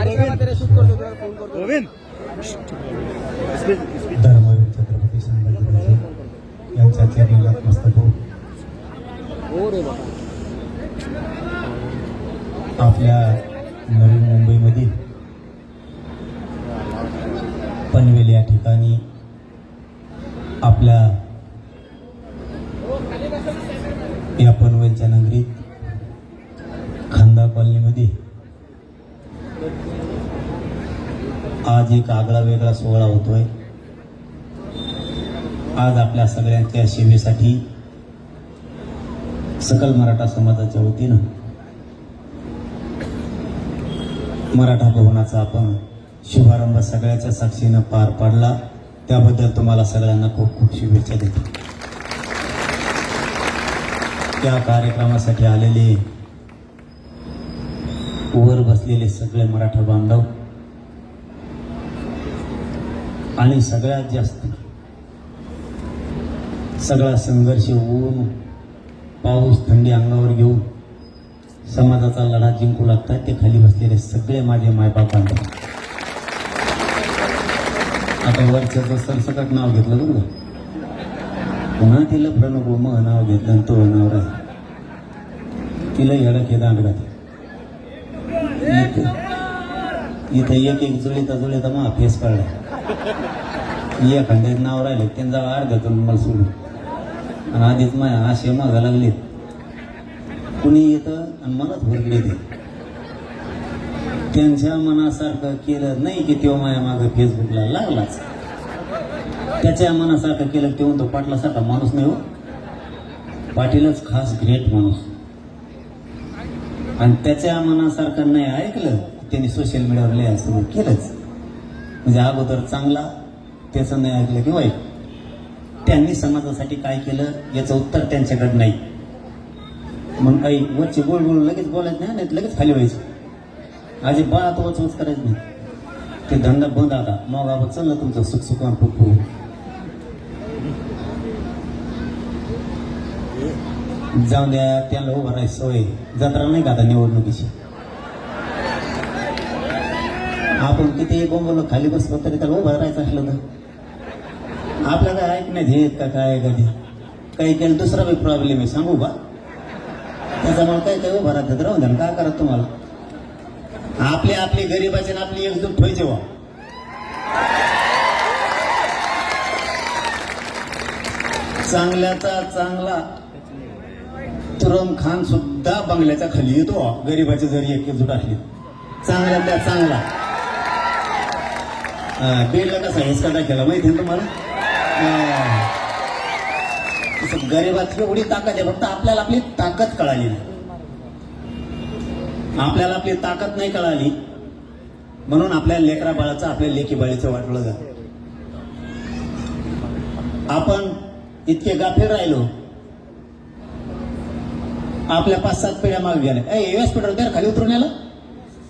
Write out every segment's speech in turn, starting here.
धर्मवीर छत्रपती संभाजीराजे यांच्या चरणी नतमस्तक होऊन आपल्या नवी मुंबईमधील पनवेल या ठिकाणी आपल्या या पनवेलच्या नगरीत खांदा कॉलनीमध्ये आज एक आगळा वेगळा सोहळा होतोय। आज आपल्या सगळ्यांच्या सेवेसाठी सकल मराठा समाजाच्या वतीनं मराठा भवनाचा आपण शुभारंभ सगळ्याच्या साक्षीनं पार पाडला, त्याबद्दल तुम्हाला सगळ्यांना खूप खूप शुभेच्छा देतो। त्या कार्यक्रमासाठी आलेले वर बसलेले सगळे मराठा बांधव आणि सगळ्यात जास्त सगळा संघर्ष ऊन पाऊस थंडी अंगावर घेऊन समाजाचा लढा जिंकू लागतात ते खाली बसलेले सगळे माझे मायबाप बांधव। आता वरच्याचं सरसकट नाव घेतलं बरं का, पुन्हा तिला प्रणव मग नाव घेतलं तो नाव तिला येडक हे दांड घात इथं एक एक जुळीता मग फेस पडला एखाद्या नाव राहिले त्यांचा अर्ध करून मला सोडून आणि आधीच माया आशे मागा लागलेत, कुणी येतं आणि मलाच भरले ते त्यांच्या मनासारखं केलं नाही की तेव्हा माया मागं फेसबुकला लागलाच, त्याच्या मनासारखं केलं तेव्हा तो पाटलासारखा माणूस नाही हो, पाटीलच खास ग्रेट माणूस, आणि त्याच्या मनासारखं नाही ऐकलं त्यांनी सोशल मीडियावर लिहायला सुरू केलंच, म्हणजे अगोदर चांगला त्याचं नाही ऐकलं की वाईट, त्यांनी समाजासाठी काय केलं याचं उत्तर त्यांच्याकडे नाही, मग काही वरचे गोल गोल लगेच बोलायचं नाही, लगेच खाली व्हायचं, आजी बाळात वच करायचं नाही, ते धंदा बंद आता मग आपण चाललं तुमचं सुखसुखान खूप जाऊन द्या, त्यांना उभं राहायची सवय जत्रा नाही का आता निवडणुकीची, आपण किती बोंबलो खाली बसलो तरी त्याला उभं राहायचं असलं तर आपल्याला काय ऐकण्यात येत का काय कधी काही केलं दुसरा काही प्रॉब्लेम आहे सांगू बा, त्याच्यामुळे काही उभं राहतात राहून द्या काय करत तुम्हाला, आपली आपली गरीबाची आपली एकजूट ठेवायची वा, चांगल्याचा चांगला तुरम खान सुद्धा बंगल्याच्या खाली येतो गरीबाची जरी एकजूट असली, चांगल्याचा चांगला बेलला कसा हेसकाटा केला माहिती आहे तुम्हाला, गरीबात एवढी ताकद आहे, फक्त आपल्याला आपली ताकद कळाली नाही, आपल्याला आपली ताकद नाही कळाली म्हणून आपल्या लेकरा बाळाचं आपल्या लेकी बाळीचं वाटलं जात, आपण इतके गाफील राहिलो, आपल्या 5-7 पिढ्या मागे गेल्या, व्यासपीठावर त्या खाली उतरून आलं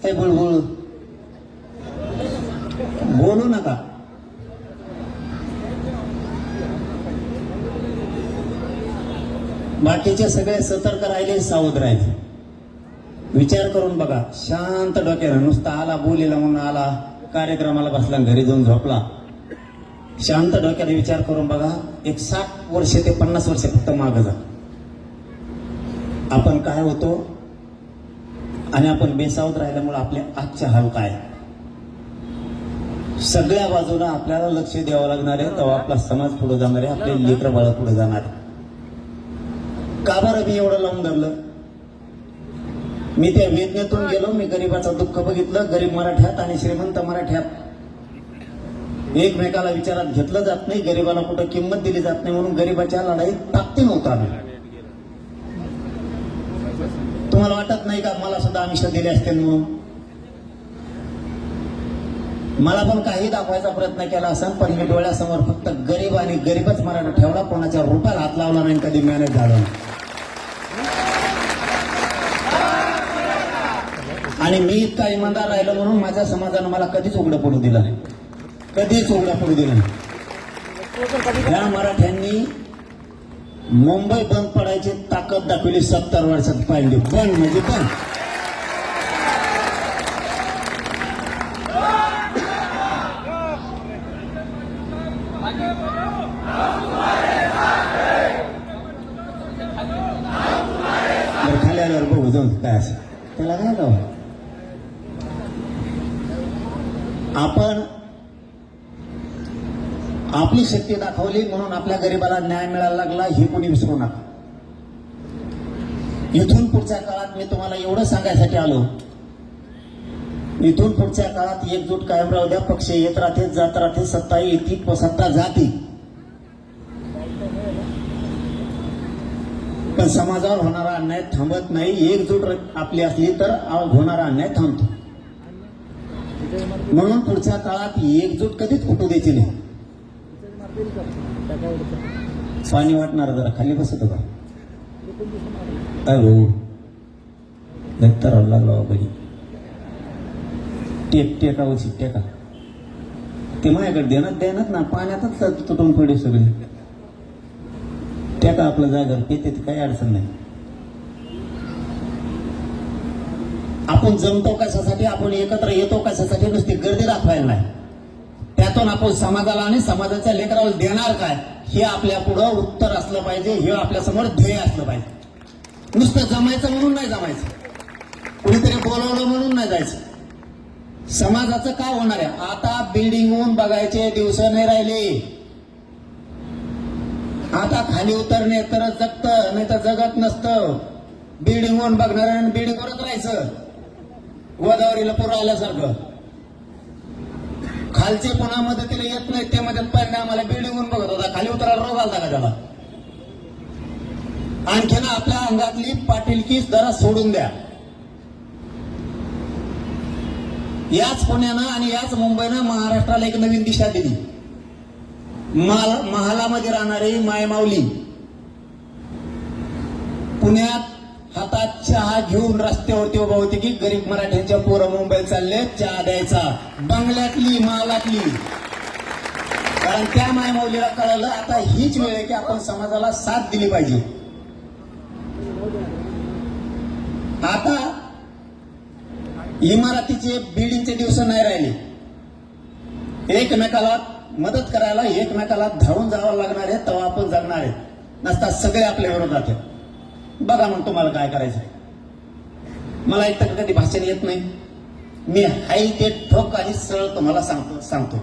काय बोल बोलू नका, बाकीचे सगळे सतर्क राहिले, सावध राहिले, विचार करून बघा, शांत डोक्यानं, नुसता आला बोलीला म्हणून आला कार्यक्रमाला बसला घरी जाऊन झोपला, शांत डोक्याने विचार करून बघा, एक 60 वर्ष ते 50 वर्ष फक्त मागं जा, आपण काय होतो आणि आपण बेसावध राहिल्यामुळे आपले आजचे हाल काय, सगळ्या बाजूला आपल्याला लक्ष द्यावं लागणार आहे, तेव्हा आपला समाज पुढे जाणार आहे, आपले लेकरं बाळ पुढे जाणार आहे, का बरं मी एवढं लावून धरलं, मी त्या वेदनेतून गेलो, मी गरीबाचं दुःख बघितलं, गरीब मराठ्यात आणि श्रीमंत मराठ्यात एकमेकाला विचारात घेतलं जात नाही, गरीबाला कुठं किंमत दिली जात नाही, म्हणून गरीबाच्या लढाईत ताकदीन होतो आम्ही, तुम्हाला वाटत नाही का मला सुद्धा आमिष दिले असते म्हणून, मला पण काही दाखवायचा प्रयत्न केला असेल, पण मी डोळ्यासमोर फक्त गरीब आणि गरीबच मराठा ठेवला, कोणाच्या रुपयाला हात लावला नाही, कधी मॅनेज झालं, आणि मी इतका इमानदार राहिलो म्हणून माझ्या समाजानं मला कधीच उघडं पडू दिलं नाही, कधीच उघडं पडू दिलं नाही, या मराठ्यांनी मुंबई बंद पडायची ताकद दाखवली 70 वर्षात, पाहिली बंद म्हणजे बंद, आपण आपली शक्ती दाखवली म्हणून आपल्या गरिबाला न्याय मिळायला लागला हे कोणी विसरू नका. इथून पुढच्या काळात मी तुम्हाला एवढं सांगायसाठी आलो, इथून पुढच्या काळात एकजूट कायम राहू द्या. पक्ष येत राहते, जात राहते, सत्ता येते, सत्ता जाते, पण समाजावर होणारा अन्याय थांबत नाही. एकजूट आपली असली तर होणारा अन्याय थांबतो. म्हणून पुढच्या काळात एकजूट कधीच फुटू द्यायची नाही. पाणी वाटणार जरा खाली बसत का भाऊ तर लागला बाबा टेका उची टेका ते माझ्याकडे देण्यात ना पाण्यातच तुटून पडे सगळे. टेका आपल्या जागेवर पेते काही अडचण नाही. आपण जमतो कशासाठी, आपण एकत्र येतो कशासाठी, नुसती गर्दी दाखवायला नाही. त्यातून आपण समाजाला आणि समाजाच्या लेकराला देणार काय हे आपल्या पुढं उत्तर असलं पाहिजे, हे आपल्या समोर ध्येय असलं पाहिजे. नुसतं जमायचं म्हणून नाही जमायचं, कुणीतरी बोलवलं म्हणून नाही जायचं. समाजाचं काय होणार आहे? आता बिल्डिंग होऊन बघायचे दिवस नाही राहिले. आता खाली उतरणे तर जगतं नाही तर जगत नसतं. बिल्डिंग होऊन बघणार आणि बिल्डिंगवरच राहायचं, गोदावरीला पूर आल्यासारखं. खालचे पुन्हा मदतीला येत नाही, ते मदत पाहिजे आम्हाला बिल्डिंग होऊन बघत होता. खाली उतरायला रोग आलता का त्याला? आणखीन आपल्या अंगातली पाटीलकी जरा सोडून द्या. याच पुण्यानं आणि याच मुंबईनं महाराष्ट्राला एक नवीन दिशा दिली. महालामध्ये राहणारी मायमाऊली पुण्यात हातात चहा घेऊन रस्त्यावरती उभा होती की गरीब मराठ्यांच्या पोरं मुंबईत चालले चहा द्यायचा, बंगल्यातली महालातली. कारण त्या मायमाऊलीला कळलं आता हीच वेळ आहे की आपण समाजाला साथ दिली पाहिजे. आता इमारतीचे बिल्डिंगचे दिवस नाही राहिले. एकमेकाला मदत करायला एकमेकाला धावून जावं लागणार आहे, तेव्हा आपण जगणार आहे. नसता सगळे आपल्या विरोधात आहेत. बघा मग तुम्हाला काय करायचं. मला एक तर कधी भाषण येत नाही, मी हाय ते ठोक आणि सरळ तुम्हाला सांगतो.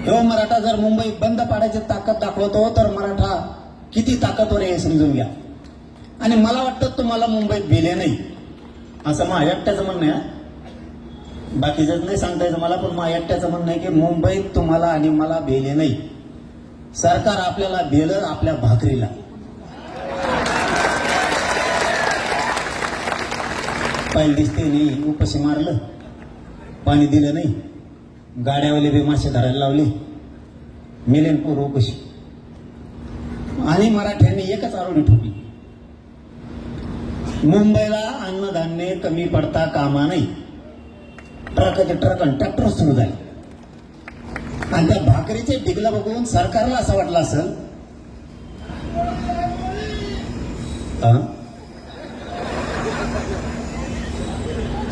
हो मराठा जर मुंबई बंद पाडायची ताकद दाखवतो तर मराठा किती ताकदवर आहे समजून घ्या. आणि मला वाटतं तुम्हाला मुंबईत भेले नाही असं माझ्या एकट्याचं म्हणणं आहे. बाकीचंच नाही सांगता येतं मला, पण माझ्या एकट्याचं म्हणणं आहे की मुंबईत तुम्हाला आणि मला भेले नाही. सरकार आपल्याला भेलं आपल्या भाकरीला. पाहिलं दिसते नाही, उपाशी मारलं, पाणी दिलं नाही, गाड्यावाले बी मासे धरायला लावले, मिलेन पोर उपाशी. आणि मराठ्यांनी एकच आरोडी ठोकली, मुंबईला अन्नधान्य कमी पडता कामा नाही. ट्रकाचे ट्रक आणि ट्रॅक्टर सुरू झाले. आणि त्या भाकरीचे ढिगला बघून सरकारला असं वाटलं असेल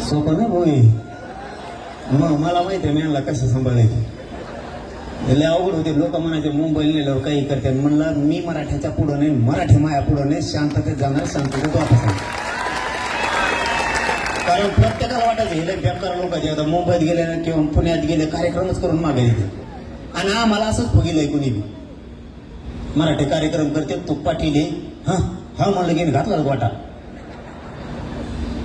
सोपं ना भाऊ. मग मला माहिती आहे मी यांना कसं सांभाळायचं. लय अवघड होते. लोक म्हणायचे मुंबईला नेल्यावर काही करते. म्हणलं मी मराठ्याच्या पुढं नाही, मराठी माया पुढं नाही, शांततेत जाणार, शांततेत वापस. कारण प्रत्येकाला वाटायचं हे बेकार लोक जे आता मुंबईत गेले ना किंवा पुण्यात गेले कार्यक्रमच करून मागे येते. आणि आम्हाला असंच फुगिलंय कुणी बी. मराठी कार्यक्रम करते तू पाटील हा म्हणलं की घातला गोटा.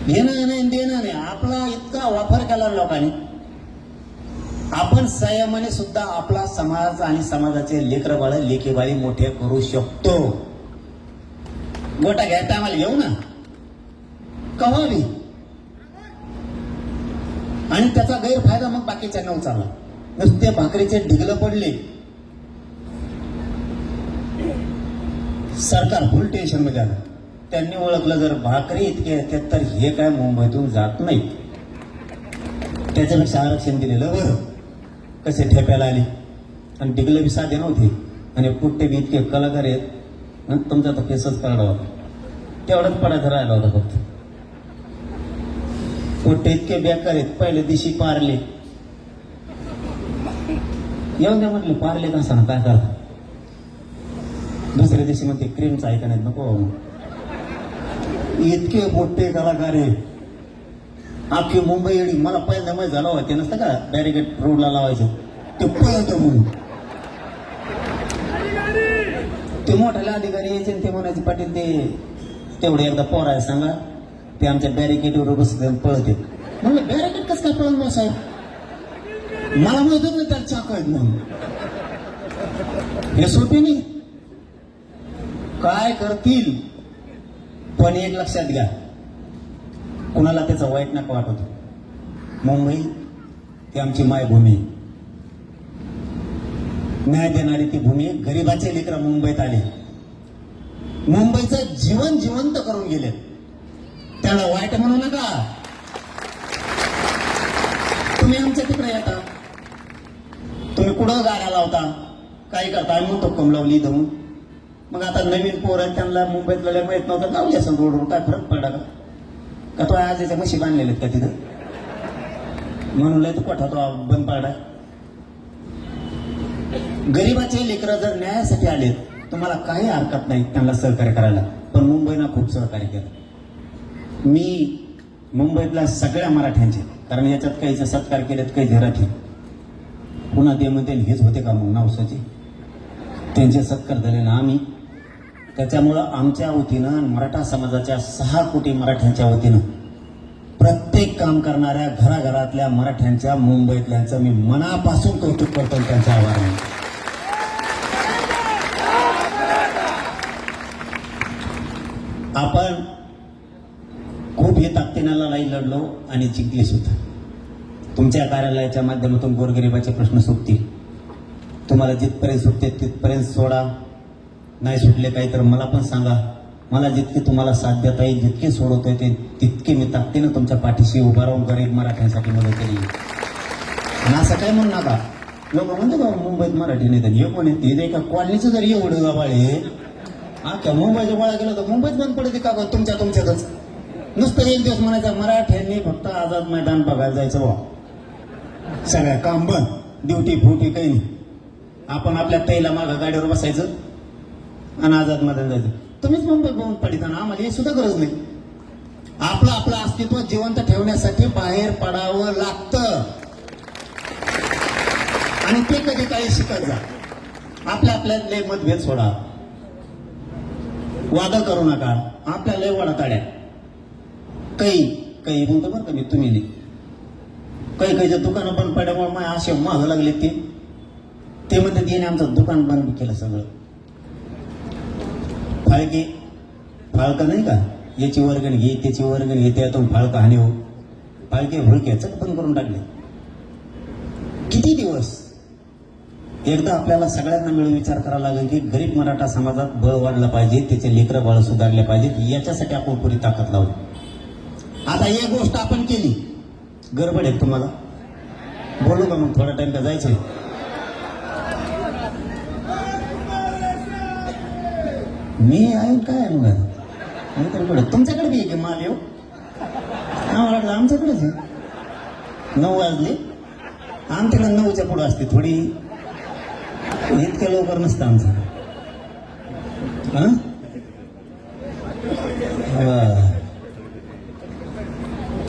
घेणं नाही देणं नाही. आपला इतका वापर केला लोकांनी. आपण संयमाने सुद्धा आपला समाज आणि समाजाचे लेकरं बाळ लेकीबाळी मोठे करू शकतो. गोटा घ्यायचा आम्हाला घेऊ ना कवा बी. आणि त्याचा गैरफायदा मग बाकीच्यांना उचलला. नुसते भाकरीचे ढिगलं पडले, सरकार फुल टेन्शन मध्ये आलं. त्यांनी ओळखलं जर भाकरी इतके येतात तर हे काय मुंबईतून जात नाही, त्याच्यापेक्षा आरक्षण दिलेलं बरं. कसे ठेप्याला आली आणि ढिगलं बी साधे नव्हते आणि पुट्टे बी इतके कलाकार आहेत. तुमचा तर फेसच काढला होता, तेवढंच पडायचं राहिला होता फक्त. पोट्टे इतके बेकार आहेत. पहिले दिवशी पारले येऊन द्या म्हटले, पारले का सांग काय करता. दुसऱ्या दिवशी म्हणते क्रीमचं ऐका नाहीत नको. इतके मोठे कलाकार आहे अख्खी मुंबई एडी मला पहिल्यांदा माहीत झालं होतं नसतं का बॅरिकेड रोडला लावायचं ते पळत म्हणून ते मोठ्याला अधिकारी यायचे आणि ते म्हणायचे पाटील ते तेवढे एकदा पोराय सांगा ते आमच्या बॅरिकेडवर बसत पळते म्हणलं बॅरिकेड कसं काय पळत मग साहेब मला माहितच नाही त्याला चाक आहेत म्हणून हे सोपे नाही काय करतील पण एक लक्षात घ्या कुणाला त्याचा वाईट नका वाटत मुंबई ती आमची मायभूमी न्याय देणारी ती भूमी गरिबाचे लेकरं मुंबईत आले मुंबईचं जीवन जिवंत करून गेले त्याला वाईट म्हणू नका तुम्ही आमच्या तिकडे येता तुम्ही कुठं गाड्या लावता काय करता आम्ही म्हणतो कम लावली दमून मग आता नवीन पोर आहेत त्यांना मुंबईतल्या माहित नव्हतं लावली असं रोडवर काय फरक पडला का तो आज याच्या म्हशी बांधलेले आहेत का तिथं म्हणून लय तो कोठा तो बंद पाडा गरीबाचे लेकरं जर न्यायासाठी आलेत तुम्हाला काही हरकत नाही त्यांना सहकार्य करायला पण मुंबईनं खूप सहकार्य केलं मी मुंबईतल्या सगळ्या मराठ्यांचे कारण याच्यात काहीचे सत्कार केलेत काही झेराठी पुन्हा ते म्हणते हेच होते का मग नवसाचे त्यांचे सत्कार झाले ना आम्ही त्याच्यामुळं आमच्या वतीनं मराठा समाजाच्या 6 कोटी मराठ्यांच्या वतीनं प्रत्येक काम करणाऱ्या घराघरातल्या मराठ्यांच्या मुंबईतल्यांचं मी मनापासून कौतुक करतो त्यांचा आभार मानतो. आपण खूप हे ताकदीनं लढाई लढलो आणि जिंकली सुद्धा तुमच्या कार्यालयाच्या माध्यमातून गोरगरिबाचे प्रश्न सुटतील तुम्हाला जिथपर्यंत सुटते तिथपर्यंत सोडा नाही सुटले काही तर मला पण सांगा मला जितके तुम्हाला साथ देता येईल जितके सोडवता येते तितके मी ताकदीनं तुमच्या पाठीशी उभा राहून गरीब मराठ्यांसाठी मदत केली आणि असं काय म्हणू नका लोक म्हणते बाबा मुंबईत मराठी नाही हे कोण येते एका कॉलनीचं जर एवढं गावाळ आहे क्या मुंबईच्या गोळा गेलं तर मुंबईत बंद पडते का तुमच्यातच नुसतं एक दिवस म्हणायचं मराठ्यांनी फक्त आझाद मैदान बघायला जायचं बा सगळ्या काम बंद ड्युटी फुटी काही नाही आपण आपल्या तैला मागं गाडीवर बसायचं आणि आझाद मैदान जायचं तुम्हीच मुंबई बघून पडित ना आम्हाला हे सुद्धा गरज नाही आपलं अस्तित्व जिवंत ठेवण्यासाठी बाहेर पडावं लागतं आणि ते कधी काही शिकत जा आपल्यातले मतभेद सोडा वादा करू नका आपल्या लय वाडा काढ्या काही म्हणतो बरं का मी तुम्ही नाही काही दुकानं बंद पडल्यामुळे माझ्या असे मागं लागले ते म्हणतात येणे आमचं दुकान बंद केलं सगळं फाळकं नाही का याची वर्गण घे त्याची वर्गण घे त्यातून फाळकं हानी हो फाळके भुळके चक बंद करून टाकले किती दिवस एकदा आपल्याला सगळ्यांना मिळून विचार करावा लागेल की गरीब मराठा समाजात बळ वाढलं पाहिजे त्याचे लेकरं बाळ सुधारले पाहिजेत याच्यासाठी आपण पुरी ताकद लावू आता एक गोष्ट आपण केली गडबड आहे तुम्हाला बोलू का मग थोडा टाइम का जायचं मी आहे काय आहे मग तुमच्याकडे बी आहे की माल येऊ मला वाटलं आमच्याकडेच आहे 9 वाजले आमच्याकडे 9च्या पुढं असते थोडी इतक्या लवकर नसतं आमचं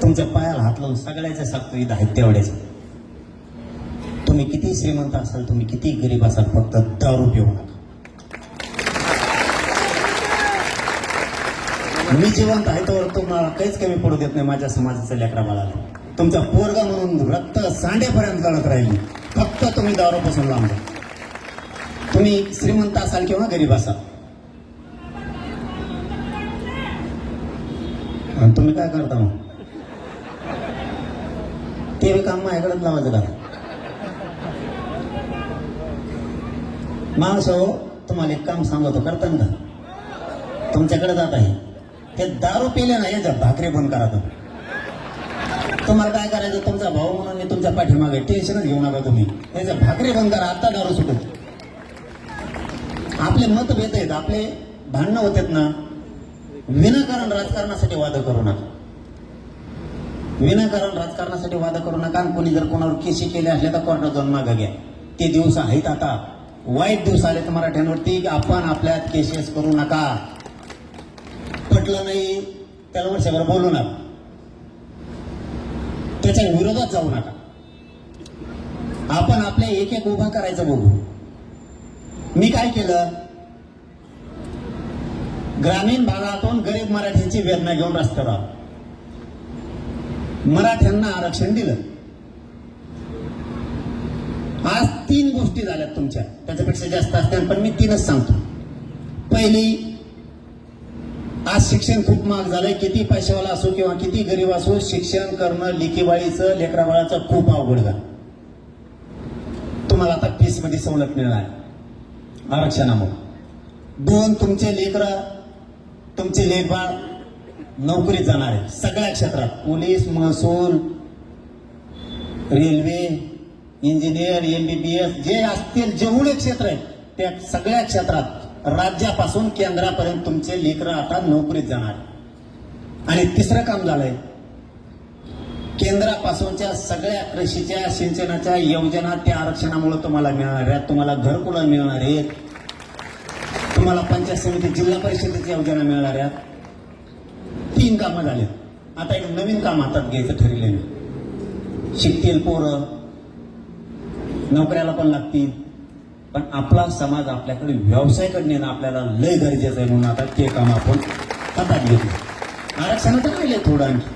तुमच्या पायाला हात लावून सगळ्याच्या सांगतो इथं आहेत तेवढ्याच तुम्ही किती श्रीमंत असाल तुम्ही किती गरीब असाल फक्त दारू पिऊ नका मी जिवंत आहे तर तुम्हाला काहीच कमी पडू देत नाही माझ्या समाजाच्या लेकरा बाळाला तुमचा पोरगा म्हणून रक्त सांड्यापर्यंत लढत राहिली फक्त तुम्ही दारूपासून लांब तुम्ही श्रीमंत असाल किंवा गरीब असाल आणि तुम्ही काय करता मग ते काम माझ्याकडेच लावायचं का माणूस हो तुम्हाला एक काम सांगतो करता का तुमच्याकडे जात आहे ते दारू पिले ना याच्या भाकरी बंद करा तुम्हाला काय करायचं तुमचा भाऊ म्हणून मी तुमच्या पाठीमागे टेन्शनच घेऊ नका तुम्ही याच्या भाकरी बंद करा आता दारू सुटत आपले मतभेद आहेत आपले भांडणं होतात ना विनाकारण राजकारणासाठी वाद करू नका विनाकारण राजकारणासाठी वाद करू नका आणि कोणी जर कोणावर केसी केले असले तर कोर्टात जाऊन मागं घ्या ते दिवस आहेत आता वाईट दिवस आले तर मराठ्यांवरती आपण आपल्यात केसेस करू नका पटलं नाही त्याला वर्षभर बोलू नका त्याच्या विरोधात जाऊ नका. आपण आपल्या एक एक उभा करायचं बघू. मी काय केलं, ग्रामीण भागातून गरीब मराठ्यांची वेदना घेऊन रस्त्यावर आलो. मराठ्यांना आरक्षण दिलं. आज 3 गोष्टी झाल्यात तुमच्या, त्याच्यापेक्षा जास्त असतील पण मी 3च सांगतो. पहिली, आज शिक्षण खूप महाग झालंय. किती पैशावाला असो किंवा किती गरीब असो, शिक्षण करणं लेकीबाळीचं लेकराबाळाचं खूप अवघड झालं. तुम्हाला आता फीस मध्ये सवलत मिळणार आरक्षणामुळे. 2, तुमचे लेकरं तुमचे लेकबाळ नोकरीत जाणार आहे सगळ्या क्षेत्रात. पोलीस, महसूल, रेल्वे, इंजिनियर, MBBS जे असतील जेवढे क्षेत्र आहेत त्या सगळ्या क्षेत्रात राज्यापासून केंद्रापर्यंत तुमचे लेकरं आता नोकरीत जाणार. आणि 3रं काम झालंय, केंद्रापासूनच्या सगळ्या कृषीच्या सिंचनाच्या योजना त्या आरक्षणामुळे तुम्हाला मिळणार आहेत. तुम्हाला घरकुलं मिळणार आहेत, तुम्हाला पंचायत समिती जिल्हा परिषदेच्या योजना मिळणार आहेत. 3 कामं झाले. आता एक नवीन काम हातात घ्यायचं ठरले. शिकतील पोरं, नोकऱ्याला पण लागतील, पण आपला समाज आपल्याकडे व्यवसायाकडे नेणं आपल्याला लय गरजेचं आहे. म्हणून आता ते काम आपण हातात घेतो. आरक्षणाचं राहिले थोडं आणखी,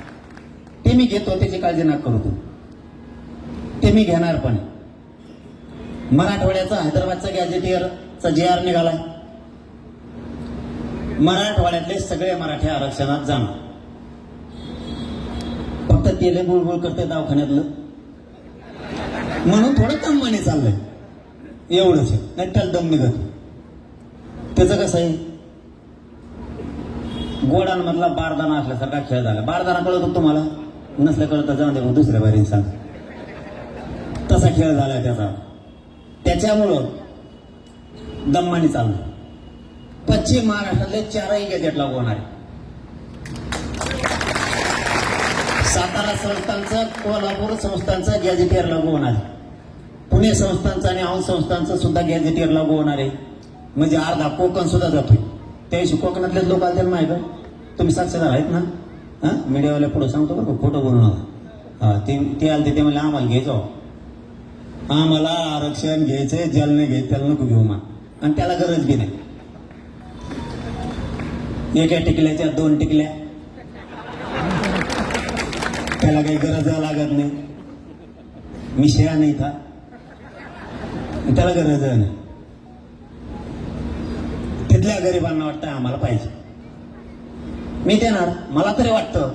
ते मी घेतो, त्याची काळजी नका करू तू, ते मी घेणार. पण मराठवाड्याचा हैदराबादचा गॅजेटियरचा JR निघालाय. मराठवाड्यातले सगळे मराठी आरक्षणात जाणार. फक्त तेले बुळबुळ करते दवाखान्यातलं म्हणून थोडं कमाने चाललंय, एवढंच. नाही त्याला दम निघत. त्याचं कसं आहे, गोडांमधला बारदाना असल्यासारखा खेळ झाला. बारदाना कळतो तुम्हाला, नसलं कळत जाऊन दे दुसऱ्या बारीने सांग. तसा खेळ झालाय त्याचा. त्याच्यामुळं दम्मानी चाललं. पश्चिम महाराष्ट्रातले 4ही गॅजेट लागू होणार आहे. सातारा संस्थांचं, कोल्हापूर संस्थांचं गॅजेटियर लागू होणार आहे. पुणे संस्थांचं आणि औंध संस्थांचं सुद्धा गॅजेटियर लागू होणार आहे. म्हणजे अर्धा कोकण सुद्धा जातोय. त्याविषयी कोकणातलेच लोक आले माहिती का, तुम्ही साक्षीदार आहेत ना. मीडियावाल्या पुढे सांगतो बरं, खोटं बोलू नका. ते आले ते म्हणले आम्हाला घ्यायचो, आम्हाला आरक्षण घ्यायचंय, ज्याला नाही घ्यायचं त्याला नको घेऊ मा. आणि त्याला गरज बी नाही. एका टिकल्याच्या 2 टिकल्या, त्याला काही गरज लागत नाही. मी शेळा नाही था, त्याला गरज नाही. तिथल्या गरिबांना वाटतं आम्हाला पाहिजे, मी देणार. मला तरी वाटतं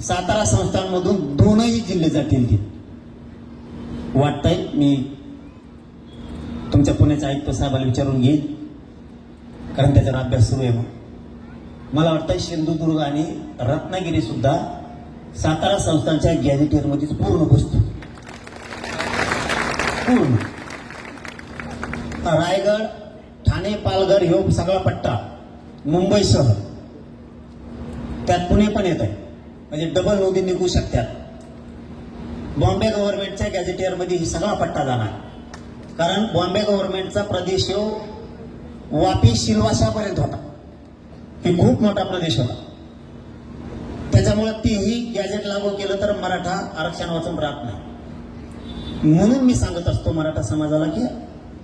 सातारा संस्थांमधून 2ही जिल्हे जातील. ती वाटतंय. मी तुमच्या पुण्याच्या आयुक्त साहेबाला विचारून घेईन, कारण त्याच्यावर अभ्यास सुरू आहे. मग मला वाटतं सिंधुदुर्ग आणि रत्नागिरी सुद्धा सातारा संस्थांच्या गॅजेटियरमध्येच पूर्ण बसतो. पूर्ण रायगड, ठाणे, पालघर ह्यो सगळा पट्टा, मुंबईसह त्यात पुणे पण येत आहे. म्हणजे डबल नोंदी निघू शकतात. बॉम्बे गव्हर्नमेंटच्या गॅजेटियरमध्ये ही सगळा पट्टा जाणार. कारण बॉम्बे गव्हर्नमेंटचा प्रदेश ह्यो वापी सिलवासापर्यंत होता. हे खूप मोठा प्रदेश होता. त्याच्यामुळे तीही गॅजेट लागू केलं तर मराठा आरक्षण वाचून राहत नाही. म्हणून मी सांगत असतो मराठा समाजाला की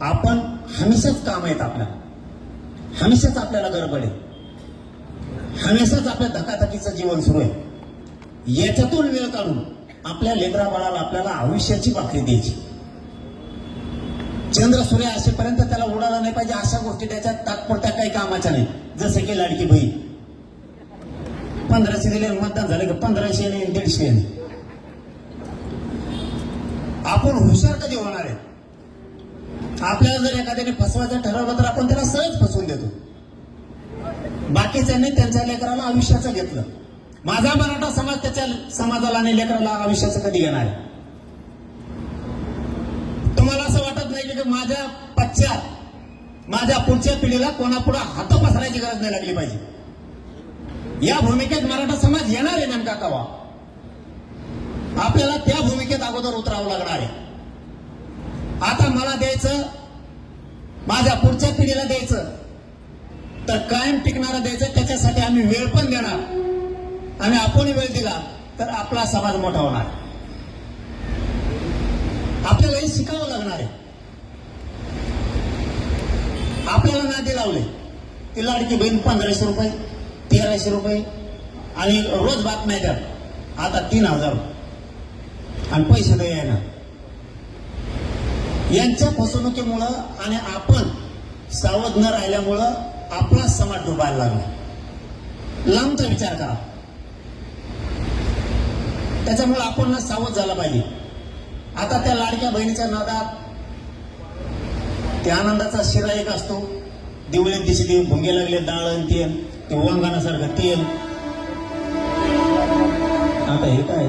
आपण हमेशाच काम आहेत आपल्याला, हमेशाच आपल्याला गडबड आहे, हमेशाच आपल्या धकाधकीचं जीवन सुरू आहे. याच्यातून वेळ काढून आपल्या लेकरा बाळाला आपल्याला आयुष्याची भाकरी द्यायची. चंद्र सूर्य असेपर्यंत त्याला उडाला नाही पाहिजे अशा गोष्टी त्याच्या तात्पुरत्या काही कामाच्या नाही. जसे की लाडकी बहीण 1500 दिले, मतदान झालं की 1500 नाही 150 नाही. आपण हुशार कधी होणार आहे? आपल्याला जर एखाद्याने फसवायचं ठरवलं तर आपण त्याला सहज फसवून देतो. बाकीच्यांनी त्यांच्या लेकराला आयुष्याचं घेतलं. माझा मराठा समाज त्याच्या समाजाला आणि लेकराला आयुष्याचं कधी घेणार आहे? तुम्हाला असं वाटत नाही की माझ्या पश्चात, माझ्या पुढच्या पिढीला कोणापुढे हात पसरायची गरज नाही लागली पाहिजे. या भूमिकेत मराठा समाज येणार आहे नेमका कवा? आपल्याला त्या भूमिकेत अगोदर उतरावं लागणार आहे. आता मला द्यायचं, माझ्या पुढच्या पिढीला द्यायचं, तर कायम टिकणारं द्यायचं. त्याच्यासाठी आम्ही वेळ पण देणार आणि आपण वेळ दिला तर आपला समाज मोठा होणार. आपल्याला हे शिकावं लागणार आहे. आपल्याला नादी लावले ती लाडकी बहीण 1500 रुपये 1300 रुपये आणि रोज बातम्या द्यात आता 3000 आणि पैसे द्यायला. यांच्या फसवणुकीमुळं आणि आपण सावध न राहिल्यामुळं आपला समाज डुबायला लागला. लांबचा विचार करा. त्याच्यामुळे आपण सावध झाला पाहिजे. आता त्या लाडक्या बहिणीच्या नादात त्या आनंदाचा शिरा एक असतो, दिवळीत दिशी ते भुंगे लागले डाळ तेल ते वांगाणासारखं तेल. आता हे काय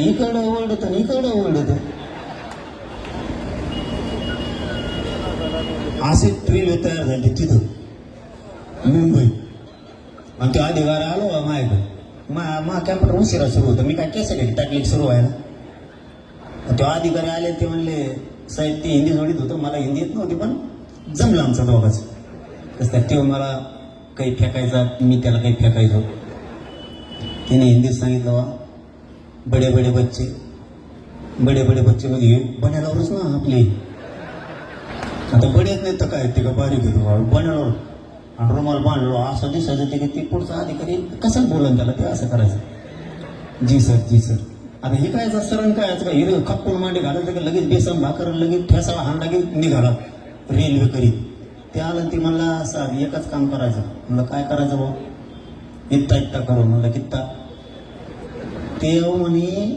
इकडं ओरडत इकडं ओरडत असे ट्रेल तयार झाले तिथं मुंबई. आणि ते अधिकार आलो माझ्याकडे मा कॅम्प्युटर उशिरा सुरू होतं. मी काय केस टाकली सुरू व्हायला. तेव्हा अधिकारी आले ते म्हणले साहेब ते हिंदी जोडीत होतं मला हिंदी येत नव्हती पण जमलं आमचं दोघांचं. कसं काय तेव्हा मला काही फेकायचा मी त्याला काही फेकायचो. तिने हिंदीत सांगितलं वा बडे बडे बच्चे मध्ये बनायलावरच ना आपले. आता बडेच नाही तर काय ते का बारीक घेतो बनायलावर आणि रुमाल बांधलो असं दिसायचं ते की ते पुढचा अधिकारी कसं बोलन त्याला ते असं करायचं. जी सर आता हे काय सरण काय हिरे खप्पून मांडी घालायचं की लगेच बेसन भाकर लगेच ठेसाला हाण लगेच निघाला रेल्वे करीत. ते आलं ती म्हणला असं एकच काम करायचं. म्हणलं काय करायचं भाऊ इत्ता करू. म्हणलं कित्ता ते म्हणे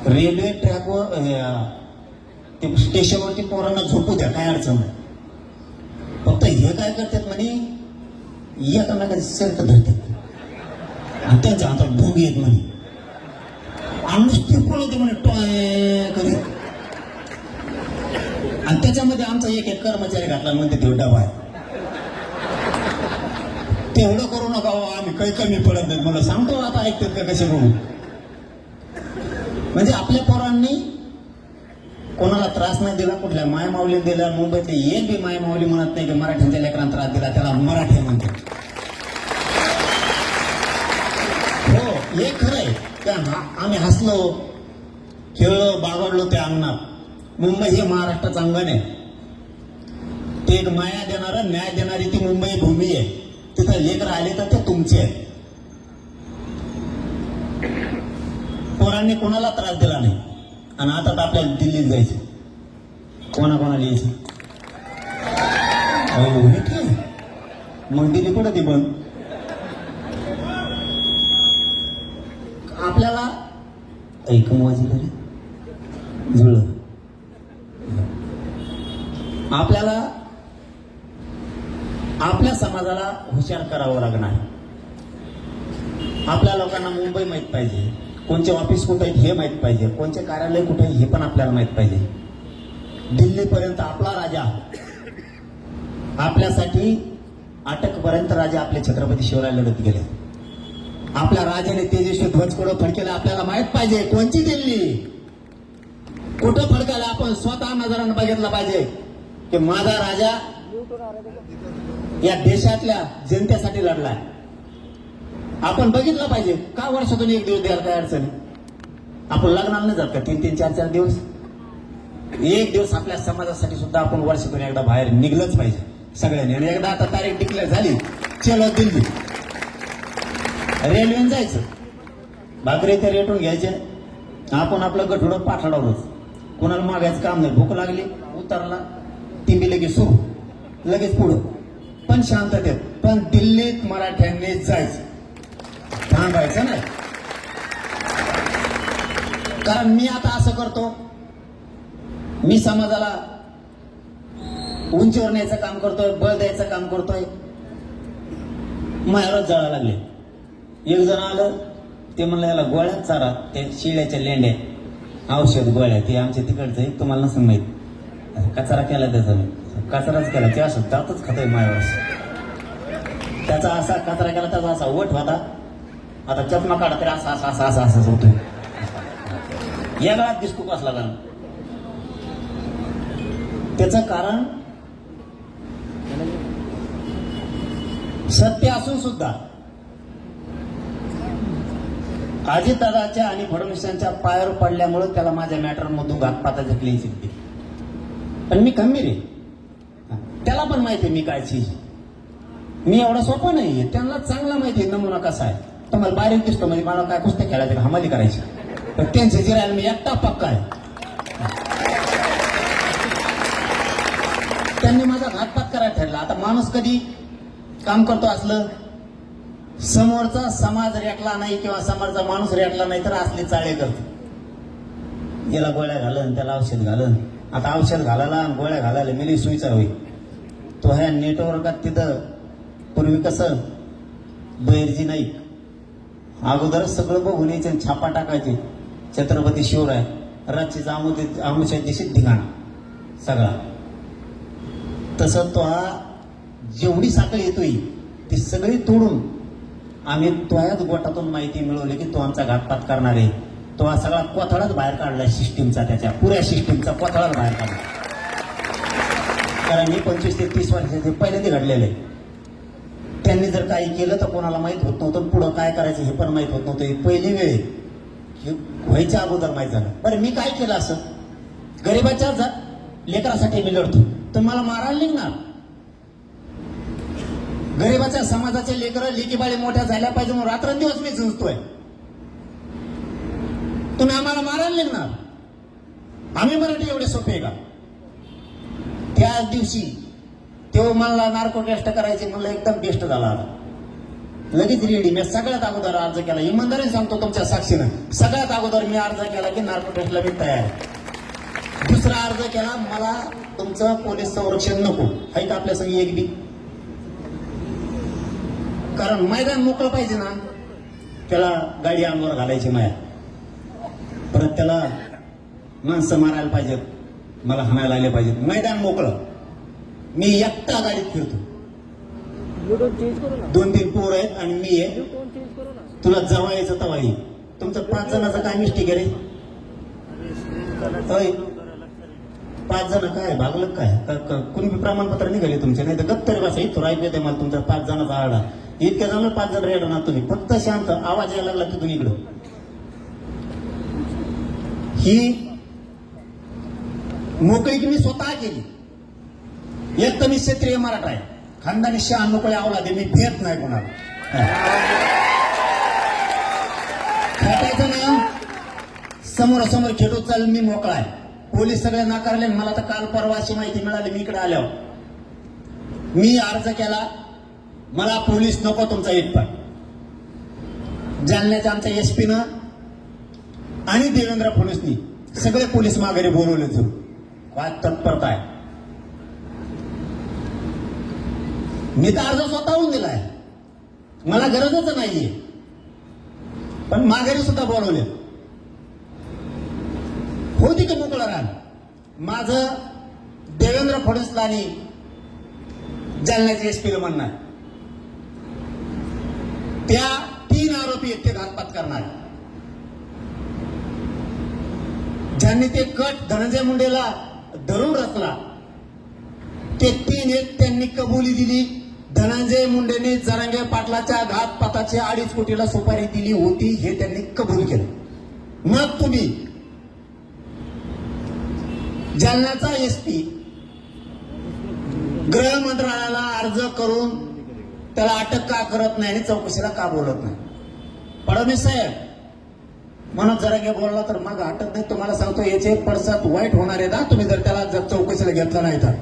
रेल्वे ट्रॅकवर ते स्टेशनवरती पोरांना झोपू द्या काय अडचण नाही. फक्त हे काय करतात म्हणे एकामेकाची शर्ट धरतात आणि त्यांच्या हातात भोग येत म्हणे आणि नुसते पळवते म्हणे टॉय करीत. आणि त्याच्यामध्ये आमचा एक कर्मचारी घातला म्हणते तो डबा आहे. तेवढं करू नका आम्ही काही कमी पडत नाही. मला सांगतो आता ऐकतात का कसे बघू. म्हणजे आपल्या पोरांनी कोणाला त्रास नाही दिला, कुठल्या मायमाऊली दिला. मुंबईतले एक बी मायमाऊली म्हणत नाही की मराठ्यांच्या लेकरांना त्रास दिला त्याला मराठी म्हणते. हो हे खरंय. आम्ही हसलो खेळलो बागडलो त्या अंगणात. मुंबई हे महाराष्ट्राचं अंगण आहे. ते एक माया देणारं न्याय देणारी ती मुंबई भूमी आहे. तिथं लेकर आले तर ते तुमचे आहेत. पोरांनी कोणाला त्रास दिला नाही. आणि आता तर आपल्याला दिल्लीत जायचं. कोणाला यायचं मग दिल्ली कुठं ती पण आपल्याला ऐकमवाजी तरी जुळलं. आपल्याला आपल्या समाजाला हुशार करावं लागणार. आपल्या लोकांना मुंबई माहित पाहिजे, कोणचे ऑफिस कुठे आहेत हे माहित पाहिजे, कोणचे कार्यालय कुठे आहे हे पण आपल्याला माहित पाहिजे. दिल्लीपर्यंत आपला राजा आपल्यासाठी अटकपर्यंत राजा आपले छत्रपती शिवराय लढत गेले. आपल्या राजाने तेजस्वी ध्वज कुठं फडकेला आपल्याला माहित पाहिजे. कोणची दिल्ली कुठं फडकायला आपण स्वतः नजरानं बघितलं पाहिजे की माझा राजा या देशातल्या जनतेसाठी लढलाय. आपण बघितलं पाहिजे. का वर्षातून एक दिवस द्यायला काय अडचण. आपण लग्नाला नाही जात का 3-3, 4-4 दिवस. एक दिवस आपल्या समाजासाठी सुद्धा आपण वर्षातून एकदा बाहेर निघलंच पाहिजे सगळ्यांनी. आणि एकदा आता तारीख डिक्लेअर झाली चलो दिल्ली. रेल्वेने जायचं भाकरी ते रेटून घ्यायचे. आपण आपलं गठुडं पाठवणारच. कोणाला मागायचं काम नाही. भूक लागली उतरला ती लगेच सुरू लगेच पुढं पण शांततेत. पण दिल्लीत मराठ्यांनी जायचं थांबायचं नाही. कारण मी आता असं करतो मी समाजाला उंचीवर न्यायचं काम करतोय, बळ द्यायचं काम करतोय. माहेरच जाळा लागले. एक जण आलं ते म्हणलं याला गोळ्यात चारा ते शिळ्याच्या लेंड्या औषध गोळ्या ते आमच्या तिकडचं आहे तुम्हाला नसेल माहित. कचरा केला त्याचा कचराच केला ते असं जातच खातोय मायावर. त्याचा असा कचरा केला त्याचा असा वट होता. आता चष्मा काढा तरी असा असा असा असा असाच होतोय. या काळात दिसतो कसला कारण. त्याचं कारण सत्य असून सुद्धा अजितदादाच्या आणि फडणवीसांच्या पायावर पडल्यामुळे त्याला माझ्या मॅटरमधून घातपाताची क्लीन चिट दिली. पण मी खंबीर आहे, त्याला पण माहिती आहे मी काय चीज. मी एवढा सोपा नाहीये, त्यांना चांगला माहिती आहे नमुना कसा आहे. तर मला बारीक दिसतो, म्हणजे मला काय कुस्त्या खेळायचे हमाली करायची, तर त्यांचे जिरायला मी एकटा पक्का आहे. त्यांनी माझा घातपात करायला ठरला. आता माणूस कधी काम करतो असलं, समोरचा समाज रेटला नाही किंवा समोरचा माणूस रेटला नाही तर असले चाळे करतो. याला गोळ्या घालन, त्याला औषध घालन. आता औषध घालायला आणि गोळ्या घालायला मिली सुविचार होईल. तो ह्या नेटवर्कात तिथं पूर्वी कसं बैरजी नाही, अगोदरच सगळं बघून यायचे आणि छापा टाकायचे. छत्रपती शिवराय रातचीच आमुच्या दिवशी धिंगाणा सगळा. तसं तो हा जेवढी साखळी येतोय ती सगळी तोडून आम्ही तोयाच गोटातून माहिती मिळवली की तो आमचा घातपात करणार आहे. तो हा सगळा कोथळाच बाहेर काढला सिस्टीमचा, त्याच्या पुऱ्या सिस्टीमचा कोथळाच बाहेर काढला. कारण मी 25 ते 30 वर्षाचे पहिले ते घडलेले आहे. त्यांनी जर काही केलं तर कोणाला माहित होत नव्हतं, पुढं काय करायचं हे पण माहित होत नव्हतं. ही पहिली वेळ हे व्हायच्या अगोदर माहीत झालं. बरं मी काय केलं असं, गरिबाच्या लेकरासाठी मी लढतो तर मला मारायला निघणार. गरिबाच्या समाजाचे लेकरं लेकीबाळी मोठ्या झाल्या पाहिजे म्हणून रात्रंदिवस मी झुंजतोय. तुम्ही आम्हाला मारायला निघणार? आम्ही मराठी एवढे सोपे आहे का? त्याच दिवशी तेव्हा मला नार्को टेस्ट करायचे म्हणलं, एकदम बेस्ट झाला. लगेच रेडी. मी सगळ्यात अगोदर अर्ज केला, इमानदारीने सांगतो तुमच्या साक्षीनं, सगळ्यात अगोदर मी अर्ज केला की नार्को टेस्टला मी तयार आहे. दुसरा अर्ज केला, मला तुमचं पोलीस संरक्षण नको आहे का आपल्या संग एक बी. कारण मैदान मोकळं पाहिजे ना, त्याला गाडी अंगावर घालायची माया, परत त्याला माणसं मारायला पाहिजेत, मला हाणायला आले पाहिजेत. मैदान मोकळं, मी एकटा गाडीत फिरतो. 2-3 पोर आहेत आणि मी आहे. तुला जवळ यायचं तवा येईल. तुमचं 5 जणांचं काय मिस्टेक आहे रे? 5 जण काय भागलं काय? कुणी प्रमाणपत्र निघाले तुमचे? नाही तर गप्प तरी बसा. इथं ऐकू येते मला तुमचा 5 जणांचा आरडा. इतक्या जण 5 जण रेड ना तुम्ही, फक्त शांत आवाज यायला लागला तिथून इकडं. ही मोकळी की मी स्वतः केली. एक तर मी क्षेत्रीय मराठा आहे, खानदानी शहा मोकळे आवला दे, मी भेट नाही कोणाला. खेटायचं ना समोरासमोर खेटून चाल, मी मोकळा आहे. पोलीस सगळे नाकारले. मला तर काल परवाची माहिती मिळाली मी इकडे आल्यावर. मी अर्ज केला, मला पोलीस नको तुमचा एक पण. जालन्याच्या आमच्या एसपीनं आणि देवेंद्र फडणवीसनी सगळे पोलीस माघारी बोलवले. जरूर काय तत्परता आहे. मी तर अर्ज स्वतःहून दिलाय, मला गरजच नाहीये, पण माघारी सुद्धा बोलवले. होती की मोकळं रान. माझं देवेंद्र फडणवीसला आणि जालन्याचे एसपीला म्हणणार, त्या 3 आरोपी आहेत ते घातपात करणार. ज्यांनी ते कट धनंजय मुंडेला धरून रचला ते 3 आहेत. त्यांनी कबुली दिली. धनंजय मुंडेने जरांगे पाटलाच्या घातपाताची 2.5 कोटीला सुपारी दिली होती हे त्यांनी कबूल केलं. मग तुम्ही जालन्याचा एसपी गृह मंत्रालयाला अर्ज करून त्याला अटक का करत नाही आणि चौकशीला का बोलत नाही? फडणवीस साहेब म्हणून जरांगे बोलला तर मग अटक नाही. तुम्हाला सांगतो याचे पडसाद वाईट होणार आहे ना, तुम्ही जर त्याला चौकशीला घेतलं नाही तर.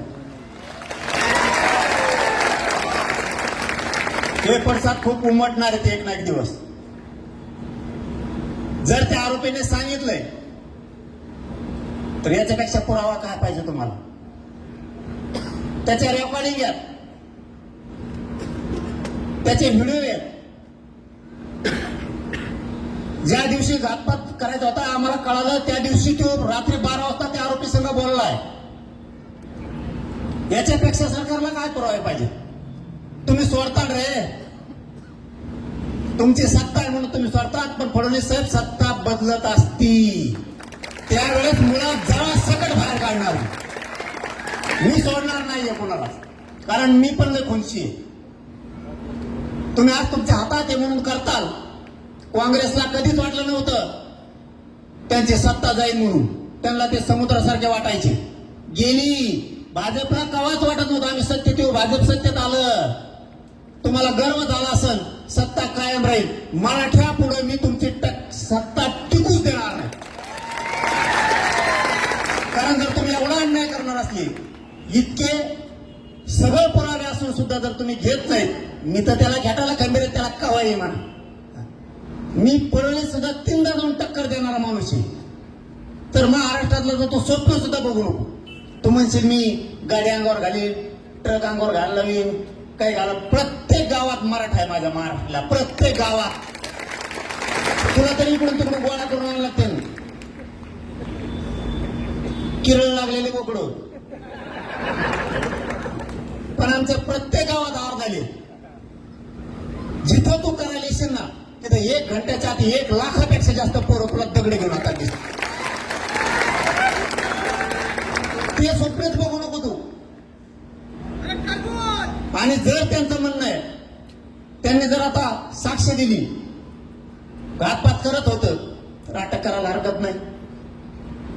हे पडसाद खूप उमटणार आहेत एक ना एक दिवस. जर त्या आरोपीने सांगितलंय तर याच्यापेक्षा पुरावा काय पाहिजे तुम्हाला? त्याचे रेकॉर्डिंग आहेत, त्याचे व्हिडिओ आहेत. ज्या दिवशी घातपात करायचा होता आम्हाला कळालं त्या दिवशी तो रात्री 12 वाजता त्या आरोपी संघ बोललाय. याच्यापेक्षा सरकारला काय पुरावे पाहिजे? तुम्ही सोडता रे, तुमची सत्ता आहे म्हणून तुम्ही सोडतात. पण फडणवीस साहेब सत्ता बदलत असती त्यावेळेस मुळात जरा सकट बाहेर काढणार. मी सोडणार नाहीये कोणाला, कारण मी पण लय खुनशी आहे. तुम्ही आज तुमच्या हातात आहे म्हणून करताल, काँग्रेसला कधीच वाटलं नव्हतं त्यांची सत्ता जाईल म्हणून. त्यांना ते समुद्रासारखे वाटायचे. गेली. भाजपला कवाच वाटत नव्हतं आम्ही सत्तेत येऊ. भाजप सत्तेत आलं. तुम्हाला गर्व झाला असेल. सत्ता कायम राहील. मराठ्या पुढे मी तुमची सत्ता टिकूच देणार नाही. कारण जर तुम्ही एवढा अन्याय करणार असले, इतके सगळं पुरावे असून सुद्धा जर तुम्ही घेत नाहीत, मी तर त्याला घेटाला खंबीर त्याला कवाई म्हणा. मी परळी सुद्धा 3दा जाऊन टक्कर देणारा माणूस आहे. तर महाराष्ट्रातला जर तो स्वप्न सुद्धा बघू नको. तू म्हणशील मी गाडी अंगावर घालीन, ट्रक अंगावर घालायला लावीन, काय घाला. प्रत्येक गावात मराठा आहे माझ्या महाराष्ट्राला. प्रत्येक गावात. तुला तरी इकडून तिकडून गोळा करून आणायला लागते. किरळ लागलेले बोकडं. पण आमच्या प्रत्येक गावात आवर झाले. जिथं तू करायला येशील ना तिथं 1 घंट्याच्या आत 1 लाखापेक्षा जास्त पोरं तुला दगडे घेऊन आता दिसतात. ते स्वप्नच बघू नको तू. आणि जर त्यांचं म्हणणं आहे, त्यांनी जर आता साक्ष दिली, घातपात करत होतं, तर अटक करायला हरकत नाही.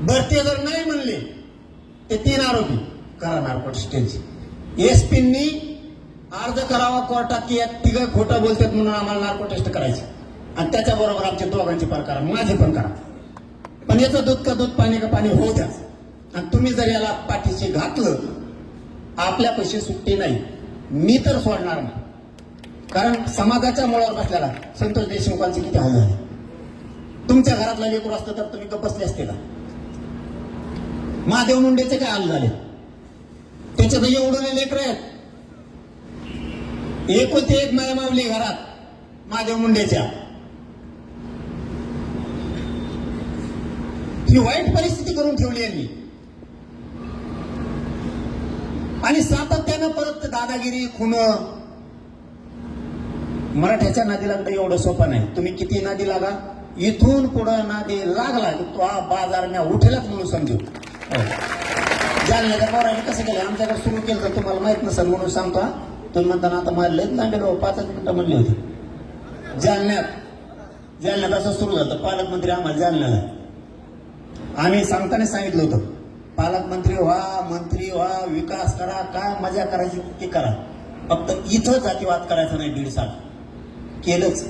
बरं ते जर नाही म्हणले, ते 3 आरोपी करा नार्कोटिक्सची. एसपींनी अर्ज करावा कोर्टात की या तिघं खोटं बोलतात म्हणून आम्हाला नार्को टेस्ट करायची. आणि त्याच्याबरोबर आमच्या दोघांची पण करा, माझे पण करा. पण याचं दूध का दूध, पाणी का पाणी होऊ द्या. आणि तुम्ही जर याला पाठीशी घातलं, आपल्या पैसे सुट्टी नाही. मी तर सोडणार नाही. कारण समाजाच्या मुळावर बसलेला संतोष देशमुखांचे किती हाल झाले. तुमच्या घरातला लेकरू असतं तर तुम्ही गप्प बसले असते का? महादेव मुंडेचे काय हाल झाले. त्याच्यात एवढे लेकर आहेत. एकोणती एक माया मावली घरात महादेव मुंडेच्या. ही वाईट परिस्थिती करून ठेवली यांनी. आणि सातत्यानं परत दादागिरी, खुन. मराठ्याच्या नादी लागणं एवढं सोपं नाही. तुम्ही किती नादी लागा, इथून पुढं नादी लागला तो हा बाजार म्या उठेलच म्हणून समजू. जालन्याच्या पोराने कसं केलं, आमच्याकडे सुरू केलं तर तुम्हाला माहित नसेल म्हणून सांगतो. तुम्ही म्हणताना आता मारलेच लांबे 5 मिनिटं म्हणली होती. जालन्यात असं सुरू झालं. पालकमंत्री आम्हाला जालन्याला आम्ही सांगताना सांगितलं होतं, पालकमंत्री व्हा, मंत्री व्हा, विकास करा, काय मजा करायची ते करा, फक्त इथं जातीवाद करायचा नाही. 1.5 साल केलंच.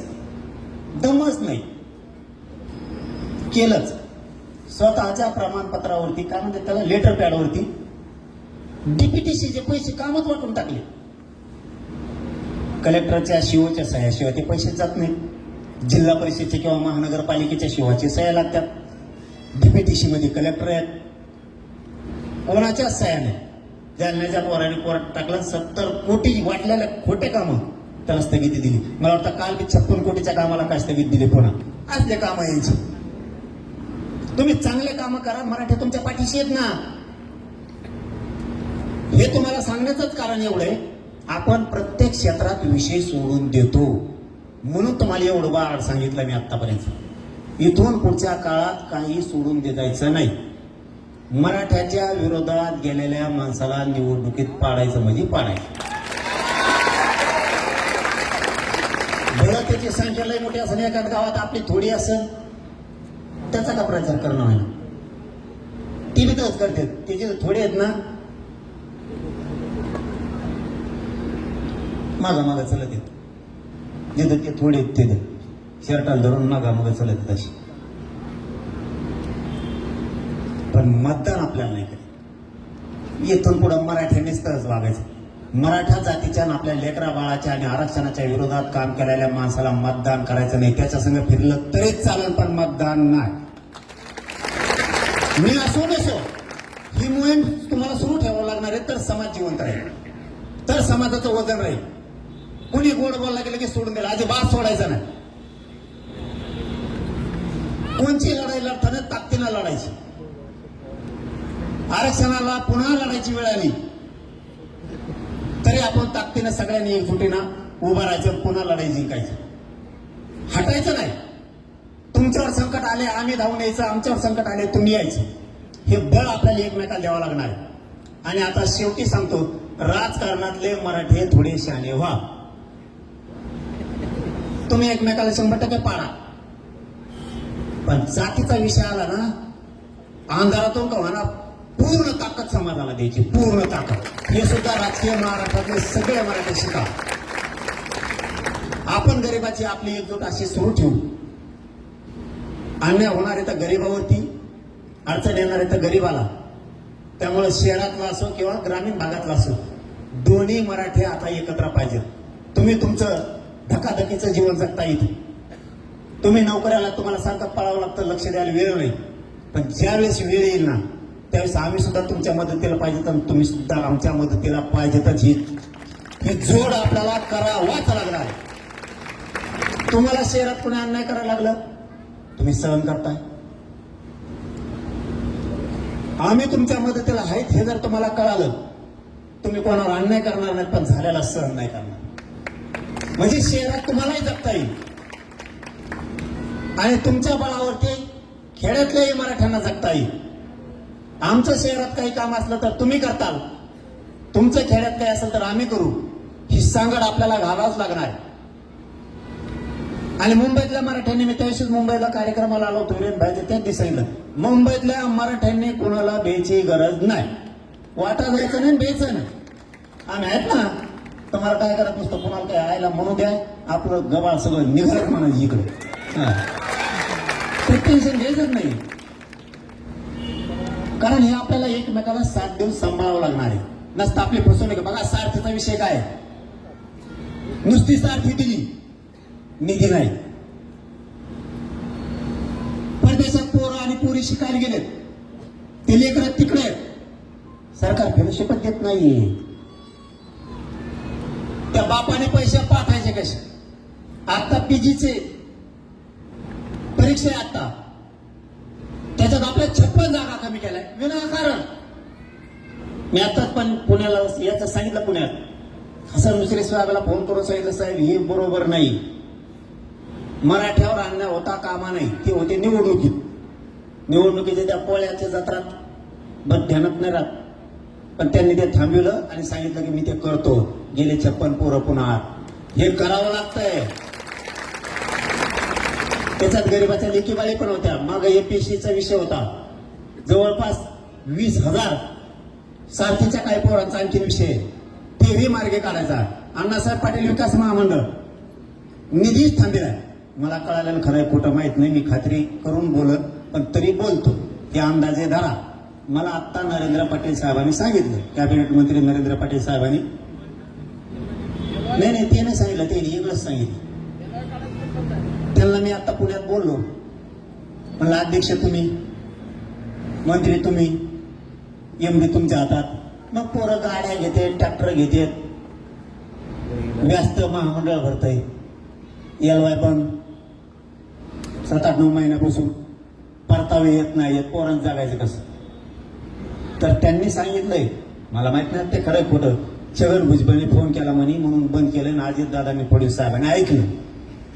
दमच नाही. केलंच. स्वतःच्या प्रमाणपत्रावरती, काय म्हणते त्याला, लेटर पॅडवरती डीपीटीसीचे पैसे कामच वाटून टाकले. कलेक्टरच्या शिवच्या सह्याशिवाय ते पैसे जात नाही. जिल्हा परिषदेच्या किंवा महानगरपालिकेच्या शिवाची सह्या लागतात. डीपीटीसी मध्ये कलेक्टर आहेत, कोणाच्याच सह्या नाही. जालन्याच्या पोराने कोर्टात टाकलं. 70 कोटी वाटलेल्या खोटे कामं त्याला स्थगिती दिली. मला वाटतं काल 56 कोटीच्या कामाला काय स्थगिती दिली. पुन्हा असले कामं यांची. तुम्ही चांगले कामं करा, मराठी तुमच्या पाठीशी आहेत ना. हे तुम्हाला सांगण्याचंच कारण एवढं आहे, आपण प्रत्येक क्षेत्रात विषय सोडून देतो म्हणून तुम्हाला एवढं बाळ सांगितलं मी आतापर्यंत. इथून पुढच्या काळात काही सोडून द्यायचं नाही. मराठ्याच्या विरोधात गेलेल्या माणसाला निवडणुकीत पाडायचं म्हणजे पाडायचं. बरं त्याची संख्या लई मोठी असेल, एखाद्या गावात आपली थोडी असेल, त्याचा का प्रचार करणं आहे. ती बी तसंच करते. त्याचे थोडे आहेत ना, मागा मागा चलत येत. जिथं ते थोडे आहेत तिथे शर्टाला धरून मागा मागा चलत येत अशी. पण मतदान आपल्याला नाही करत. इथून पुढं मराठ्यांनीच तरच वागायचं. मराठा जातीच्या आपल्या लेकरा बाळाच्या आणि आरक्षणाच्या विरोधात काम केलेल्या माणसाला मतदान करायचं नाही. त्याच्या संग फिरलं तरीच चालेल, पण मतदान नाही. मी असो नसो, ही मोहीम तुम्हाला सुरू ठेवावं लागणार आहे, तर समाज जिवंत राहील, तर समाजाचं वजन राहील. कुणी गोड बोलला गेलं की सोडून दिला, अजिबात सोडायचं नाही. कोणची लढाई लढताना ताकदीनं लढायची. आरक्षणाला पुन्हा लढायची वेळ आली तरी आपण ताकदीनं सगळ्यांनी एकजुटीनं उभं राहायचं, पुन्हा लढाई जिंकायची. हटायचं नाही. तुमच्यावर संकट आले आम्ही धावून यायचं, आमच्यावर संकट आले तुम्ही यायचं. हे बळ आपल्याला एकमेकाला द्यावं लागणार आहे. आणि आता शेवटी सांगतो, राजकारणातले मराठी थोडे शहाणे व्हा. तुम्ही एकमेकाला 100% पाडा. पण जातीचा विषय आला ना, अंधारातून का म्हणा पूर्ण ताकद समाजाला द्यायची, पूर्ण ताकद. हे सुद्धा राजकीय महाराष्ट्रातले सगळे मराठी शिका. आपण गरिबाची आपली एकजूट अशी सुरू ठेवू. अन्याय होणार आहे तर गरिबावरती, अडचण येणार आहे तर गरिबाला. त्यामुळे शहरातला असो किंवा ग्रामीण भागातला असो, दोन्ही मराठी आता एकत्र पाहिजेत. तुम्ही तुमचं धकाधकीचं जीवन जगता येईल. तुम्ही नोकऱ्याला तुम्हाला सारखं पळावं लागतं, लक्ष द्यायला वेळ नाही. पण ज्यावेळेस वेळ येईल ना, त्यावेळेस आम्ही सुद्धा तुमच्या मदतीला पाहिजे तर तुम्ही सुद्धा आमच्या मदतीला पाहिजेतच. ही जोड आपल्याला करावाच लागणार आहे. तुम्हाला शहरात कोणी अन्याय करायला लागलं, तुम्ही सहन करताय. आम्ही तुमच्या मदतीला आहेत हे जर तुम्हाला कळालं, तुम्ही कोणावर अन्याय करणार नाही, पण झालेला सहन नाही करणार. म्हणजे शहरात तुम्हालाही जगता येईल आणि तुमच्या बळावरती खेड्यातल्याही मराठ्यांना जगता येईल. आमचं शहरात काही काम असलं तर तुम्ही करताल, तुमचं खेड्यात काही असेल तर आम्ही करू. ही सांगड आपल्याला घालावंच लागणार आहे. आणि मुंबईतल्या मराठ्यांनी, मी त्याविषयीच मुंबईला कार्यक्रमाला आलो होतो भाईचे, त्याच दिवशी सांगितलं, मुंबईतल्या मराठ्यांनी कुणाला भ्यायची गरज नाही. वाटा जायचं नाही, भ्यायचं नाही. आम्ही आहेत ना, तुम्हाला काय करत नसतो, कुणाला काय आयला म्हणू द्या, आपलं गबाळ सगळं निघत म्हणायची इकडे. टेन्शन घ्यायचंच नाही, कारण हे आपल्याला एकमेकाला साथ देऊन सांभाळावं लागणार आहे. नसतं आपली फसवणूक. बघा सारथीचा विषय काय, नुसती सारथी दिली, निधी नाही. परदेशात पोरं आणि पोरी शिकायला गेलेत, ते लेकरं तिकडे आहेत, सरकार फेलोशिपच देत नाहीये. त्या बापाने पैसे पाठायचे कसे? आता पीजीचे परीक्षा आहे, आता त्याच्यात आपल्या 56 जागा कमी केल्या विनाकारण. मी आताच पण पुण्याला याचं सांगितलं, पुण्यात हसन मुश्रीफ साहेबाला फोन करून सांगितलं, साहेब हे बरोबर नाही, मराठ्यावर अन्याय होता कामा नाही. ते होते निवडणुकीत, निवडणुकीच्या त्या पोळ्याच्या जत्रात बद ध्यानात नाही राहत. पण त्यांनी ते थांबवलं आणि सांगितलं की मी ते करतो. गेले 56 पोरं पुन्हा. हे करावं लागतंय. त्याच्यात गरीबाच्या लेकीबाळी पण होत्या. मग एपीएससीचा विषय होता, जवळपास 20,000 सारथीच्या काही पोरांचा आणखी विषय, तेही मार्गे काढायचा. अण्णासाहेब पाटील विकास महामंडळ निधीच थांबलाय. मला कळालेलं खरंय खोटं माहित नाही, मी खात्री करून बोलत, पण तरी बोलतो. ते अंदाजे धरा. मला आत्ता नरेंद्र पाटील साहेबांनी सांगितलं, कॅबिनेट मंत्री नरेंद्र पाटील साहेबांनी, नाही ते नाही सांगितलं, ते वेगळंच सांगितलं. त्यांना मी आता पुण्यात बोललो, म्हणलं अध्यक्ष तुम्ही, मंत्री तुम्ही, एमडी तुमच्या हातात. मग पोरं गाड्या घेते, ट्रॅक्टर घेते, व्यस्त महामंडळ भरतंय, एलवाय पण 7-8-9 महिन्यापासून परतावे येत नाही, पोरांचं जगायचं कसं? तर त्यांनी सांगितलंय, मला माहित नाही ते खरं खोटं, छगन भुजबळने फोन केला म्हणे म्हणून बंद केलं, आणि अजितदादांनी फडणवीस साहेबांनी ऐकलं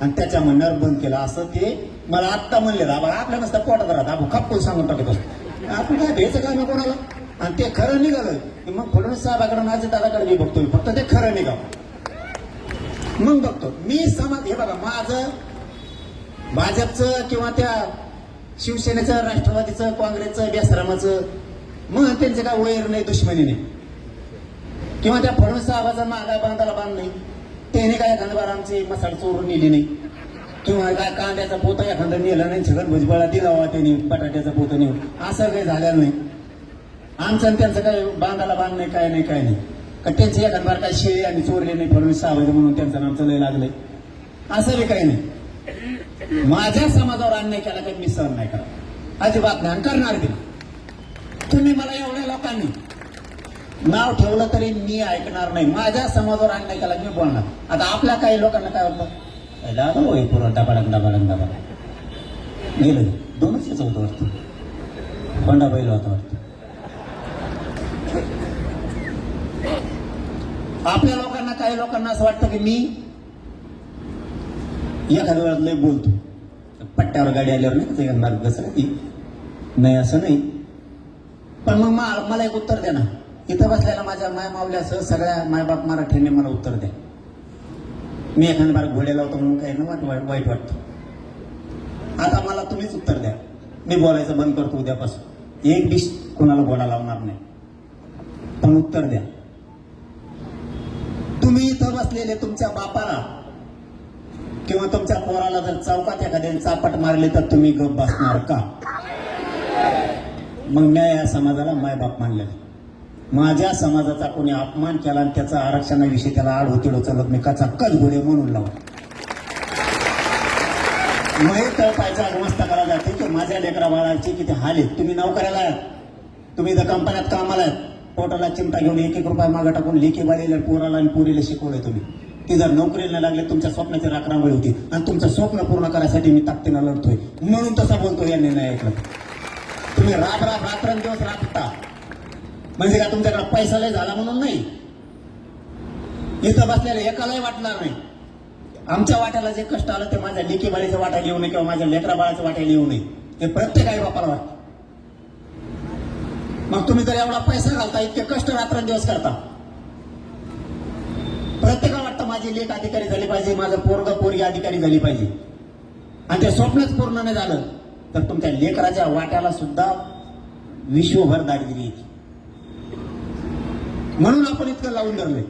आणि त्याच्या म्हणण्यावर बंद केलं, असं ते मला आत्ता म्हणले. आपल्या नसता पोटात राहत, आपण खपकून सांगून टाकत असतो, आपण काय भ्यायचं काय ना कोणाला. आणि ते खरं निघालं की मग फडणवीस साहेबाकडे अजितदादाकडे मी बघतोय, फक्त ते खरं निघावं मग बघतो मी समाज. हे बघा, माझं भाजपचं किंवा त्या शिवसेनेचं, राष्ट्रवादीचं, काँग्रेसचं, बेसरामाचं मग त्यांचं काय वैर नाही, दुश्मनी नाही, किंवा त्या फडणवीस साहेबाचा मागा बांधाला बांध नाही. त्याने काय एखाद्या बार आमची मसाला चोरून नेली नाही, किंवा काय कांद्याचा पोता एखादा नेला नाही, छगन भुजबळला दिला हवा त्यांनी बटाट्याचा पोता नेऊन, असं काही झालेलं नाही. आमचं आणि त्यांचं काय बांधाला बांध नाही, काय नाही, काय नाही. का त्यांचे एखाद्या बार काय शेळी आम्ही चोरले नाही फडणवीस साहेबांचं म्हणून त्यांचं नामचं लय लागलंय, असं बी काही नाही. माझ्या समाजावर अन्याय केला काही मी सहन नाही करत, अजिबात नाही, करणार बी. तुम्ही मला एवढ्या लोकांनी नाव ठेवलं तरी मी ऐकणार नाही. माझ्या समाजावर अन्याय केला मी बोलणार. आता आपल्या काही लोकांना काय वाटतं, पुरं डबाडक गेलं, 2च याचं होतं वाटतं, कोंडा बैल होता वाटतं. आपल्या लोकांना, काही लोकांना असं वाटतं की मी एखाद्या वेळात लय बोलतो, पट्ट्यावर गाडी आल्यावर नाही कसं नाही, असं नाही. पण मग मला एक उत्तर द्या ना, इथं बसलेल्या माझ्या माय मावल्यासह सगळ्या मायबाप मराठ्यांनी मला उत्तर द्या. मी एखाद्या बार घोड्या लावतो म्हणून काही ना वाईट वाटतं. आता मला तुम्हीच उत्तर द्या. मी बोलायचं बंद करतो उद्यापासून. एक डिश कोणाला बोला लावणार नाही, पण उत्तर द्या. तुम्ही इथं बसलेले तुमच्या बापाला किंवा तुमच्या पोराला जर चौकात एखाद्याने चापट मारले तर तुम्ही गप बसणार का? मग मी या समाजाला मायबाप मानले. माझ्या समाजाचा कोणी अपमान केला आणि त्याचा आरक्षणाविषयी त्याला आड होतील चलत मी कचा कच गोळे म्हणून लावून मही तळपायचा मस्त करा जाते की माझ्या लेकरा बाळाचे किती हाल आहेत. तुम्ही नोकऱ्याला आहात, तुम्ही इथं कंपन्यात कामाला आहेत, पोटाला चिमटा घेऊन 1-1 रुपया मागं टाकून लेकी बाळीला पोराला आणि पुरीला शिकवलंय तुम्ही. ती जर नोकरीला लागले तुमच्या स्वप्नाची राखरांगोळी होती आणि तुमचं स्वप्न पूर्ण करायसाठी मी ताकदीनं लढतोय म्हणून तसं बोलतो. यांनी नाही ऐकलं. तुम्ही रात्रंदिवस राबता म्हणजे का तुमच्याकडे पैसा लय झाला म्हणून नाही. इथं बसलेल्या एकालाही वाटणार नाही आमच्या वाट्याला जे कष्ट आलं ते माझ्या लेकी बाळीच्या वाट्याला येऊ नये किंवा माझ्या लेकरा बाळाच्या वाट्याला येऊ नये हे प्रत्येक आई बापाला वाटतं. मग तुम्ही जर एवढा पैसा घालता, इतके कष्ट रात्रंदिवस करता, प्रत्येकाला वाटतं माझी लेक अधिकारी झाली पाहिजे, माझं पोरग पोरगी अधिकारी झाली पाहिजे, आणि ते स्वप्नच पूर्ण नाही झालं तर तुमच्या लेकराच्या वाट्याला सुद्धा विश्वभर दारिद्र्य येते. म्हणून आपण इतकं लावून धरलंय.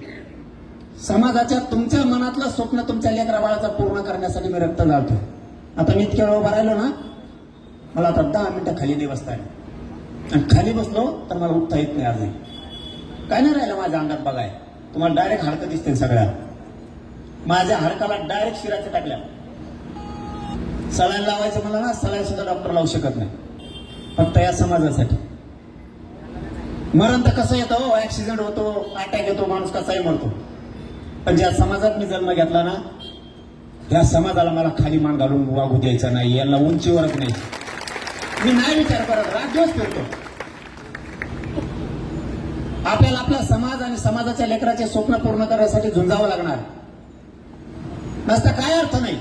समाजाच्या तुमच्या मनातलं स्वप्न तुमच्या लेकरा बाळाचा पूर्ण करण्यासाठी मी रक्त घालतो. आता मी इतक्या वेळ उभा राहिलो ना, मला आता 10 मिनिटं खाली नाही बसता आली आणि खाली बसलो तर मला उठता येत नाही. आज काय नाही राहिलं माझ्या अंगात बघाय. तुम्हाला डायरेक्ट हाडकं दिसते सगळ्या. माझ्या हाडकाला डायरेक्ट शिराच्या टाकल्या. सलाईन लावायचं मला ना, सलाईन सुद्धा डॉक्टर लावू शकत नाही, फक्त या समाजासाठी. मरण तर कसं येतं हो, ऍक्सिडेंट होतो, अटॅक येतो, माणूस कसाही मरतो. पण ज्या समाजात मी जन्म घेतला ना त्या समाजाला मला खाली मान घालून वागू द्यायचा नाही, यांना उंचीवरच नाही. मी नाही विचार करत, रात दिवस फिरतो. आपल्याला आपला समाज आणि समाजाच्या लेकराचे स्वप्न पूर्ण करण्यासाठी झुंजावं लागणार. नसता काय अर्थ नाही.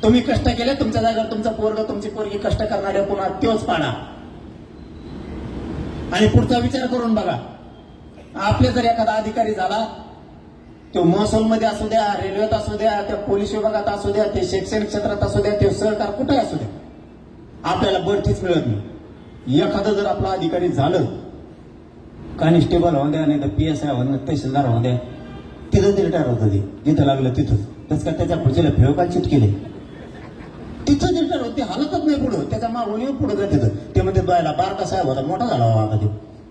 तुम्ही कष्ट केले, तुमच्या जागेवर तुमचा पोरग तुमची पोरगी कष्ट करणारे पुन्हा त्योच पाडा आणि पुढचा विचार करून बघा. आपले जर एखादा अधिकारी झाला, तो महसूलमध्ये असू द्या, रेल्वेत असू द्या, त्या पोलीस विभागात असू द्या, ते शैक्षणिक क्षेत्रात असू द्या, ते सहकार कुठे असू द्या, आपल्याला बढतीच मिळत नाही. एखादं जर आपला अधिकारी झालं, कॉन्स्टेबल होऊन द्या, नाही तर PSI होऊन द्या, तहसीलदार होऊन द्या, तिथं ते रिटायर होतं. ते जिथं लागलं तिथं तसं का त्याच्या पुढच्याला फेवकाल चिट केले तिथं रिटायर होते, हालतच नाही पुढं. त्याच्या मागून येऊन पुढं जात तिथं. ते म्हणते बायला बारका साहेब होता, मोठा झाला आता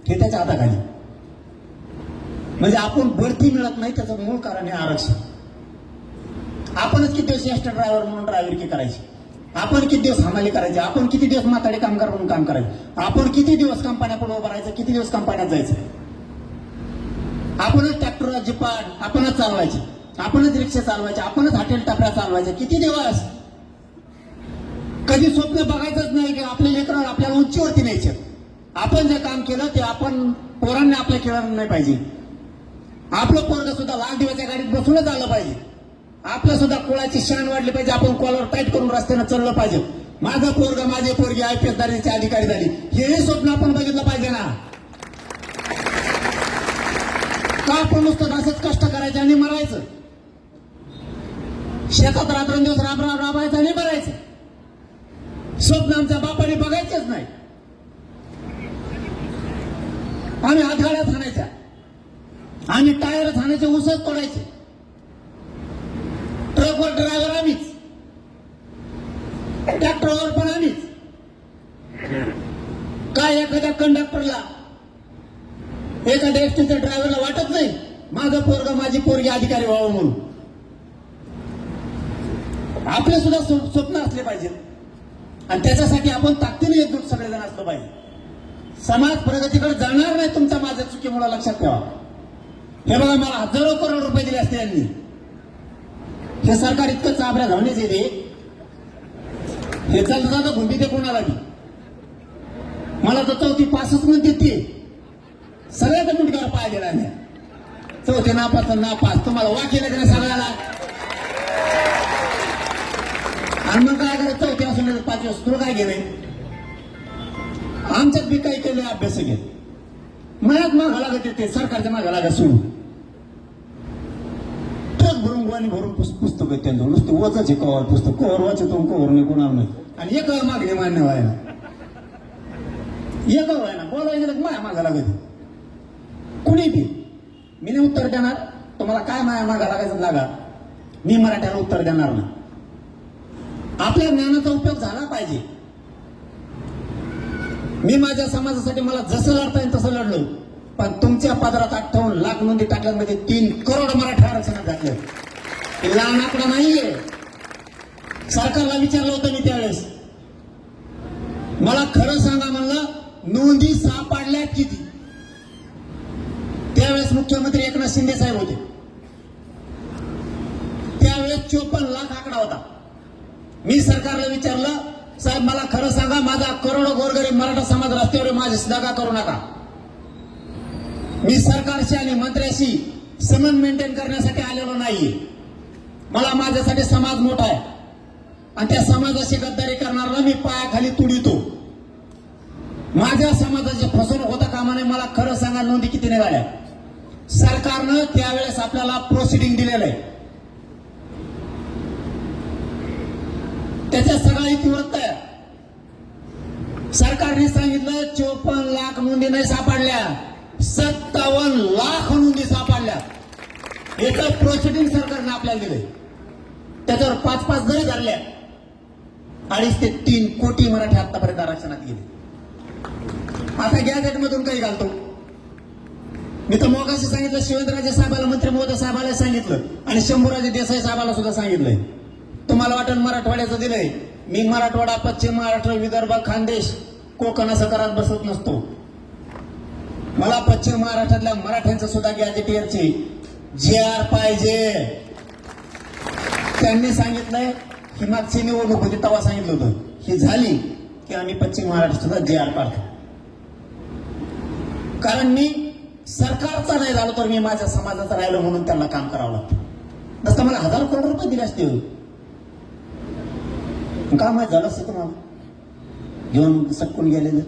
ते त्याच्या हाताखाली. म्हणजे आपण बढती मिळत नाही त्याचं मूळ कारण हे आरक्षण. आपणच किती दिवस एसटी ड्रायव्हर म्हणून ड्रायव्हरकी करायची, आपण किती दिवस हमाली करायची, आपण किती दिवस म्हातारे कामगार म्हणून काम करायचं, आपण किती दिवस कंपन्याकडे उभं राहायचं, किती दिवस कंपन्यात जायचं. आपणच ट्रॅक्टर जिपाट आपणच चालवायचे, आपणच रिक्षा चालवायचे, आपणच हॉटेल टपऱ्या चालवायचे. किती दिवस. कधी स्वप्न बघायचंच नाही की आपल्या लेकरं आपल्याला उंचीवरती न्यायचे. आपण जे काम केलं ते आपण पोरांनी आपल्या केलं नाही पाहिजे. आपलं पोरग सुद्धा वाढदिवसाच्या गाडीत बसूनच आलं पाहिजे. आपल्या सुद्धा कुळाची शान वाढली पाहिजे. आपण कॉलर टाईट करून रस्त्यानं चाललं पाहिजे. माझं पोरग माझी पोरगी IPS दारीची अधिकारी झाली, हेही स्वप्न आपण बघितलं पाहिजे ना. का आपण नुसतं असंच कष्ट करायचं आणि मरायचं, शेतात रात्रंदिवस राबायचं आणि मरायचं. स्वप्न आमच्या बापाने बघायचेच नाही. आम्ही हातगाड्यात हाणायच्या, आम्ही टायर हाणायचे, उसच तोडायचे. ट्रकवर ड्रायव्हर आम्हीच, ट्रॅक्टरवर पण आम्हीच. काय एखाद्या कंडक्टरला, एखाद्या एसटीच्या ड्रायव्हरला वाटत नाही माझं पोरग माझी पोरगी अधिकारी व्हावं म्हणून. आपले सुद्धा स्वप्न असले पाहिजेत आणि त्याच्यासाठी आपण ताकदीने एकजूट सगळेजण असलं पाहिजे. समाज प्रगतीकडे जाणार नाही तुमच्या माझ्या चुकीमुळे, लक्षात ठेवा. हे बघा, मला हजारो करोड रुपये दिले असते यांनी. हे सरकार इतकं चाबऱ्या धावण्याचे येते, हे चालतं जातं घुंडी ते कोणाला बी. मला तर 4थी पासच म्हणते ते सगळ्याच्या मुंडक्यावर पाय दिला नाही. 4थी नापास नापास तुम्हाला वाकेल का सगळ्याला. आणि मग काय करायचं, 4थी असून 5 वर्ष तुला काय गेले. आमच्यात बी काही केले अभ्यास घेत, मनात मागा लागत येते, सरकारच्या मागा लागत सोडून ट्रक भरून गोवानी भरून पुस्तक पुस्तक आहेत त्यांचं नुसते वचाचे कवर पुस्तक कवर वाचतो कवर नाही कोणाला नाही आणि एक मागणी मान्य व्हायला एक व्हायला बोलायला गेलं माया मागा लागत कुणी बी मी नाही उत्तर देणार तुम्हाला काय माया मागा लागायचं लागा मी मराठ्याला उत्तर देणार नाही आपल्या ज्ञानाचा उपयोग झाला पाहिजे मी माझ्या समाजासाठी मला जसं लढता येईल तसं लढलो पण तुमच्या पदरात 58 लाख नोंदी टाकल्यामध्ये 3 करोड मराठा आरक्षणात घातलं हे लहान आकडा नाहीये सरकारला विचारलं होतं मी त्यावेळेस मला खरं सांगा म्हणलं नोंदी सापडल्यात किती त्यावेळेस मुख्यमंत्री एकनाथ शिंदे साहेब होते त्यावेळेस 54 लाख आकडा होता मी सरकारला विचारलं साहेब मला खरं सांगा माझा करोडो गोरगरीब मराठा समाज रस्त्यावर माझी दगा करू नका मी सरकारशी आणि मंत्र्याशी समन मेंटेन करण्यासाठी आलेलो नाहीये मला माझ्यासाठी समाज मोठा आहे आणि त्या समाजाशी गद्दारी करणारा मी पायाखाली तुडितो माझ्या समाजाची फसवणूक होता कामा नये मला खरं सांगा नोंदी किती निघाल्या सरकारनं त्यावेळेस आपल्याला प्रोसिडिंग दिलेलं आहे त्याच्या सगळा इतिवृत्त आहे सरकारने सांगितलं 54 लाख नोंदी नाही सापडल्या 57 लाख नोंदी सापडल्या याचं प्रोसिडिंग सरकारने आपल्याला दिलंय त्याच्यावर 5-5 जरी धरल्या 2.5 ते 3 कोटी मराठी आतापर्यंत आरक्षणात गेले आता गॅझेट मधून काही घालतो मी तर मोगाशी सांगितलं शिवेंद्रराजे साहेबाला मंत्री महोदय साहेबाला सांगितलं आणि शंभूराजे देसाई साहेबाला सुद्धा सांगितलंय तुम्हाला वाटण मराठवाड्याचं दिलंय मी मराठवाडा पश्चिम महाराष्ट्र विदर्भ खानदेश कोकण असं करत बसत नसतो मला पश्चिम महाराष्ट्रातल्या मराठ्यांचं सुद्धा गॅजेटियरची JR पाहिजे त्यांनी सांगितलंय ही मागची निवडणूक होती तेव्हा सांगितलं होतं ही झाली की आम्ही पश्चिम महाराष्ट्र सुद्धा JR पाडतो कारण मी सरकारचा नाही झालो तर मी माझ्या समाजाचा राहिलो म्हणून त्यांना काम करावं लागतं नसतं मला 1000 करोड रुपये दिले असते का माहित झालं असतं तुम्हाला घेऊन सटकून गेलेलं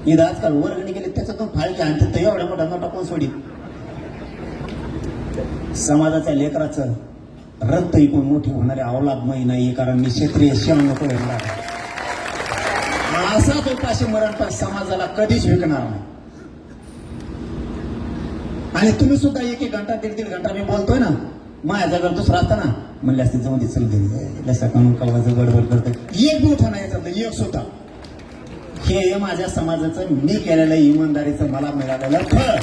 ईद आजकाल वर्गणी गेले त्याच्यातून फाळके आणते तर एवढ्या मोठा नोटा कोण सोडी समाजाच्या लेकराचं रक्त इकून मोठी होणारी अवलादमयी नाही कारण मी क्षेत्रीय शेण नको येणार असाच उपाशी मरण पण समाजाला कधीच विकणार नाही आणि तुम्ही सुद्धा 1-1 घंटा 1.5 घंटा मी बोलतोय ना माझ्या जागा दुसरा असता ना म्हणले असते जाऊन चल गेली सकाळून कवाचं गडबड करतोय एक बी उठा नाही याच्यातलं एक सुद्धा हे माझ्या समाजाचं मी केलेलं इमानदारीचं मला मिळालेलं फळ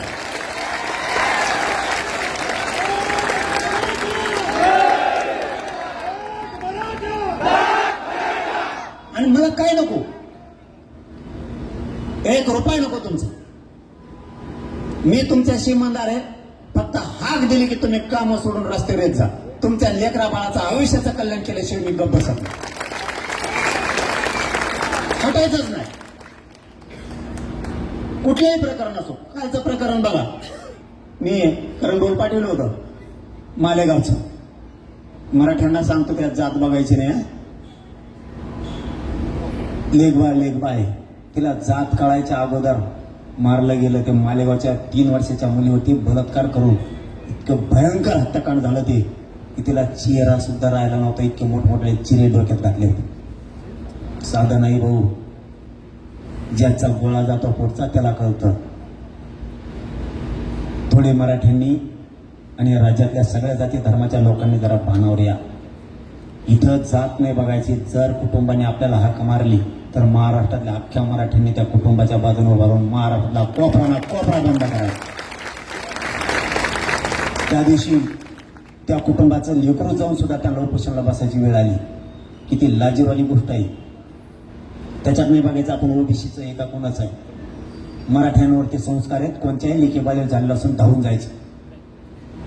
आणि मला काय नको 1 रुपया नको तुमचं मी तुमच्याशी इमानदार आहे फक्त हाक दिली की तुम्ही काम सोडून रस्त्यावर येत जा तुमच्या लेकरा बाळाचं आयुष्याचं कल्याण केल्याशिवाय मी गप्प बसत नाही हटायचंच नाही कुठल्याही प्रकरण असो कालचं प्रकरण बघा मी करंडोल पाठवलं होतं मालेगावचं मराठ्यांना सांगतो त्यात जात बघायची नाही लेख बाय तिला जात कळायच्या अगोदर मारलं गेलं ते मालेगावच्या 3 वर्षाच्या मुलीवरती बलात्कार करून इतकं भयंकर हत्याकांड झालं ते की तिला चेहरा सुद्धा राहिला नव्हता इतके मोठमोठे चिरे डोक्यात घातले होते साधं नाही भाऊ ज्याचा गोळा जातो पुढचा त्याला कळतं थोडे मराठ्यांनी आणि राज्यातल्या सगळ्या जाती धर्माच्या लोकांनी जरा भानावर या इथं जात नाही बघायची जर कुटुंबाने आपल्याला हाक मारली तर महाराष्ट्रातल्या अख्ख्या मराठ्यांनी त्या कुटुंबाच्या बाजूने उभा राहून महाराष्ट्रातला कोपरा बंद करायचा त्या दिवशी त्या कुटुंबाचं लेकरू जाऊन सुद्धा त्यांना उपोषणाला बसायची वेळ आली किती लाजीवाली गोष्ट आहे त्याच्यात नाही बघायचं आपण ओबीसीचं एका कोणाचं आहे मराठ्यांवरती संस्कार आहेत कोणत्याही लेखीबाले झालेलं असून धावून जायचं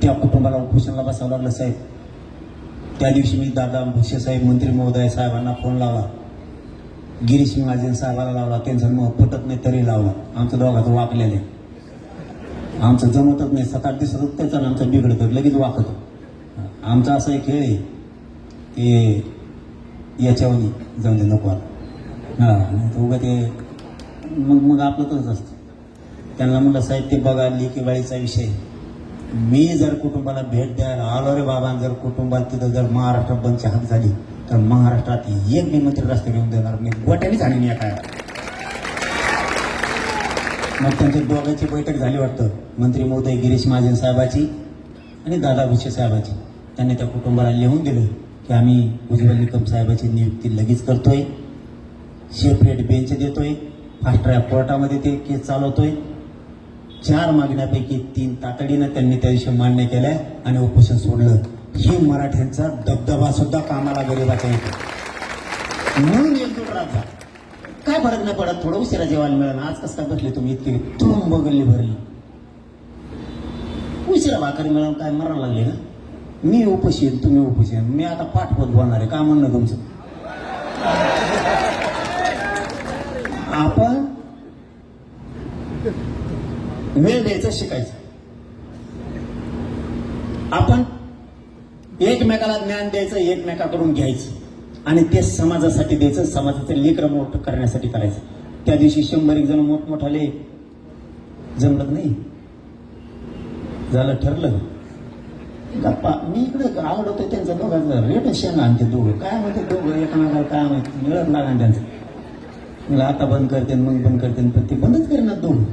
त्या कुटुंबाला उपोषणाला बसावं लागलं साहेब त्या दिवशी मी दादा भुसे साहेब मंत्री महोदय साहेबांना फोन लावला गिरीश महाजन साहेबाला लावला त्यांचं मग पटत नाही तरी लावला आमचं दोघांचं वाकलेलं आहे आमचं जमतच नाही 7-8 दिवसात त्याचा आमचं बिघडतं लगेच वाकतो आमचा असा एक खेळ आहे की याच्यावनी जाऊन दे नको उगा ते मग आपलं तसंच असतं त्यांना म्हणलं साहेब ते बघा लेकीबाळीचा विषय मी जर कुटुंबाला भेट द्यायला आलो रे बाबा, जर कुटुंबात तिथं जर महाराष्ट्र बंदची हाक झाली तर महाराष्ट्रात एक बी मंत्री रस्ते घेऊन देणार नाही, गोट्यानेच आणीन या काय. मग त्यांच्या दोघांची बैठक झाली वाटतं, मंत्री महोदय गिरीश महाजन साहेबाची आणि दादा भुसे साहेबाची. त्यांनी त्या कुटुंबाला लिहून दिलं की आम्ही उज्ज्वल निकम साहेबाची नियुक्ती लगेच करतोय, सेपरेट बेंच देतोय, फास्ट ट्रॅक कोर्टामध्ये ते केस चालवतोय. 4 मागण्यापैकी 3 तातडीनं त्यांनी त्या दिवशी मान्य केल्या आणि उपोषण सोडलं. ही मराठ्यांचा दबदबा सुद्धा कामाला गरीबाच्या येतो म्हणून एकजूट राहता. काय फरक नाही पडत, थोडं उशिरा जेवायला मिळालं. आज कसं काय बसले तुम्ही इतके तुम बगल्ली भरली, उशिरा भाकरी मिळून काय मरायला लागले ना. मी उपाशी आहे, तुम्ही उपाशी आहे. मी आता पाठपोत बोलणार आहे, का म्हणणं तुमचं. आपण वेळ द्यायचं शिकायचं. आपण एकमेकाला ज्ञान द्यायचं, एकमेकाकडून घ्यायचं आणि ते समाजासाठी द्यायचं, समाजाचं लेकरं मोठं करण्यासाठी करायचं. त्या दिवशी 100 जण मोठमोठाले जमलं नाही, झालं ठरलं गप्पा. मी इकडे आवडतोय त्यांचं दोघांचं रेट शेंगा आणते दोघं, काय म्हणते दोघं एकामेकाला काय माहिती मिळत लागा त्यांचं. मला आता बंद करते मग बंद करते, पण ते बंदच करेनात दोघं.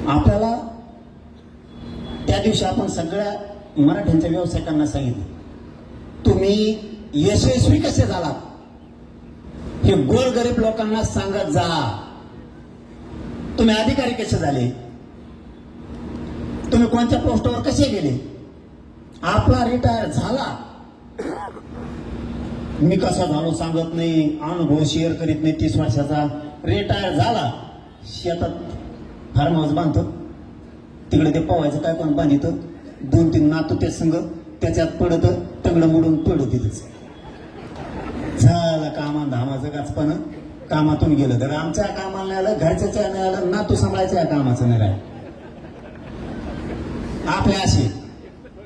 आपल्याला त्या दिवशी आपण सगळ्या मराठ्यांच्या व्यावसायिकांना सांगितलं, तुम्ही यशस्वी कसे झालात हे गोरगरीब लोकांना सांगत जा. तुम्ही अधिकारी कसे झाले, तुम्ही कोणत्या पोस्टवर कसे गेले. आपला रिटायर झाला, मी कसा झालो सांगत नाही, अनुभव शेअर करीत नाही. 30 वर्षाचा रिटायर झाला, शेतात फार्म हाऊस बांधतो, तिकडे ते पवायचं काय कोण बांधित, 2-3 नातू ते संघ त्याच्यात पडत, तंगड मोडून पडत तिथंच झालं. कामा धामाचं गाचपण कामातून गेलं तर आमच्या कामाला नाही आलं, घरच्याच्या नाही आलं, नातू सांभाळायचं या कामाचं नाही राहिलं. आपले असे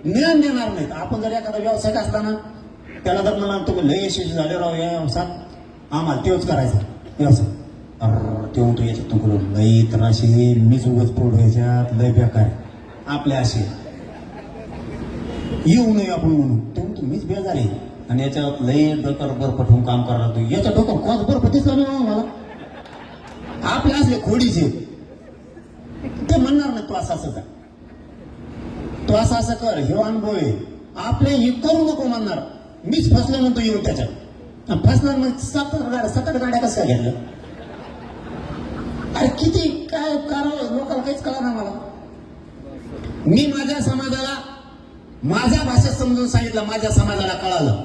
ज्ञान देणार नाहीत. आपण जर एखादा व्यावसायिक असताना त्याला जर म्हणा तुम्ही लय यशस्वी झाले राव या व्यवसायात, आम्हाला तेच करायचं व्यवसाय, ते म्हणतो याच्यात तुला लई तर असे मीच उगाच पोड याच्यात लय बेकार. आपले असे येऊ नये आपण म्हणून, ते म्हणतो मीच बेजार आहे आणि याच्यात लई डोक्यावर बर्फ ठेवून काम करायला लागतो. याच्या डोक्यावर कोण बर्फ दिसला नाही मला. आपले असले खोडीचे ते म्हणणार नाही तू असं असं कर, तू असं असं कर, हे अनुभव आहे. आपले हे करू नको म्हणणार, मीच फसलो म्हणतो येऊन त्याच्यात. फसणार मग 7 गाड्या कसं काय घेतलं. अरे किती काय करावं लोकांना काहीच कळा ना मला. मी माझ्या समाजाला माझ्या भाषेत समजून सांगितलं, माझ्या समाजाला कळालं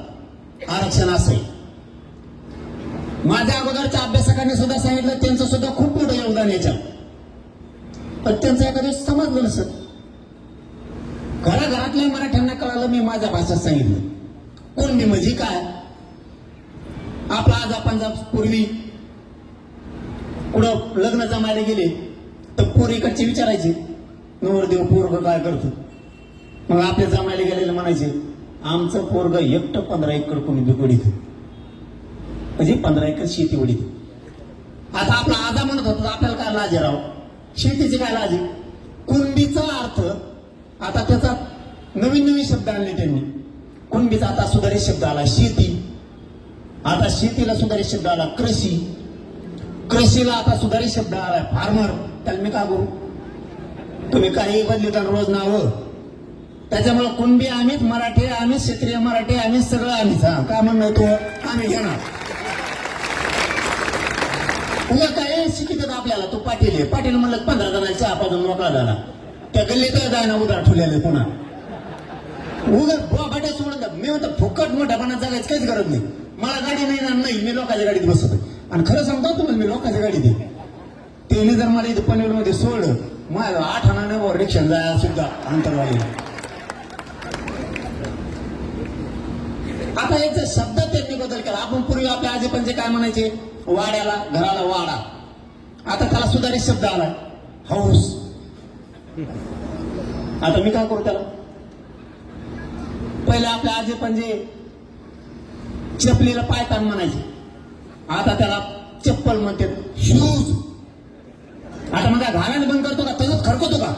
आरक्षण असं आहे. माझ्या अगोदरच्या अभ्यासकांनी सुद्धा सांगितलं, त्यांचं सुद्धा खूप मोठं योगदान याच्यात, पण त्यांचं एखाद्या समजलं नसत. घराघरातल्या मराठ्यांना कळालं, मी माझ्या भाषेत सांगितलं. कोण मी म्हणजे काय. आपला आज आपण पूर्वी कुठं लग्न जमायला गेले तर पोरीकडचे विचारायचे, नवरदेव पोरग काय करतो. मग आपल्या जमायला गेलेले म्हणायचे, आमचं पोरग एकटं 15 एकर कोणी बिगडीत, म्हणजे 15 एकर शेती उडीत. आता आपला आजा म्हणत होता, आपल्याला काय लाज आहे राव, शेतीची काय लाज आहे. कुंडीचा अर्थ आता त्याचा नवीन शब्द आणले त्यांनी. कुणबीचा आता सुधारित शब्द आला शेती, आता शेतीला सुधारित शब्द आला कृषी, कृषीला आता सुधारित शब्द आलाय फार्मर. त्याला मी का करू, तुम्ही काही बदलिता रोज नाव. त्याच्यामुळे कुणबी आम्हीच, मराठी आम्हीच, क्षेत्रीय मराठी आम्हीच, सगळं आम्हीच. का म्हणणं तो आम्ही घेणार. उद्या काय शिकित आपल्याला, तो पाटील आहे, पाटील म्हणलं 15 जणांचा चहा पाजून मोकळा झाला. त्या गल्लीत जायना उदार ठेवलेले पुन्हा उगा बाट्या सोडून. मी म्हणतो फुकट मोठ्यापणात जगायचं काहीच गरज नाही. मला गाडी नाही ना, नाही मी लोकांच्या गाडीत बसतो. आणि खरं सांगतो तुम्हाला, मी लोकांच्या गाडीत आहे. त्यांनी जर मला इथे पनवेलमध्ये सोडलं, मला 8 आणाने रिक्षा जायला सुद्धा अंतरवाडीला. आता याचा शब्द त्यांनी बदल केला. आपण पूर्वी आपल्या आजी पंजे काय म्हणायचे, वाड्याला घराला वाडा, आता त्याला सुधारित शब्द आला हाऊस. आता मी काय करू त्याला. पहिले आपल्या आजी पंजे चपलीला पायतान म्हणायचे, आता त्याला चप्पल म्हणतात शूज. आता मग घालायला बंद करतो का, तसंच खरकवतो का.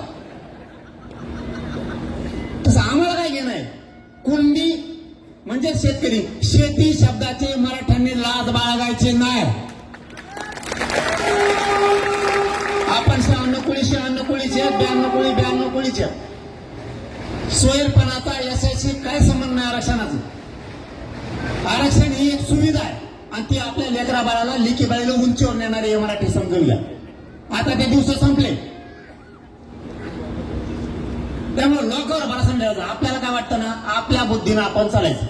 म्हणजे शेतकरी. शेती शब्दाचे मराठ्यांनी लाज बाळगायचे नाही. आपण 96 कुळी 96 कुळीचे 92 कुळी 92 कुळीचे. सोयरपणाचा याच्याशी काय संबंध नाही आरक्षणाचा. आरक्षण ही एक सुविधा आहे आणि ती आपल्या लेकरा बाळाला लेकी बाळीला उंचीवर नेणारी हे मराठी समजून घ्या. आता ते दिवस संपले त्यामुळे लोकांवर भरोसा ठेवायचा. आपल्याला काय वाटतं ना, आपल्या बुद्धीनं आपण चालायचं.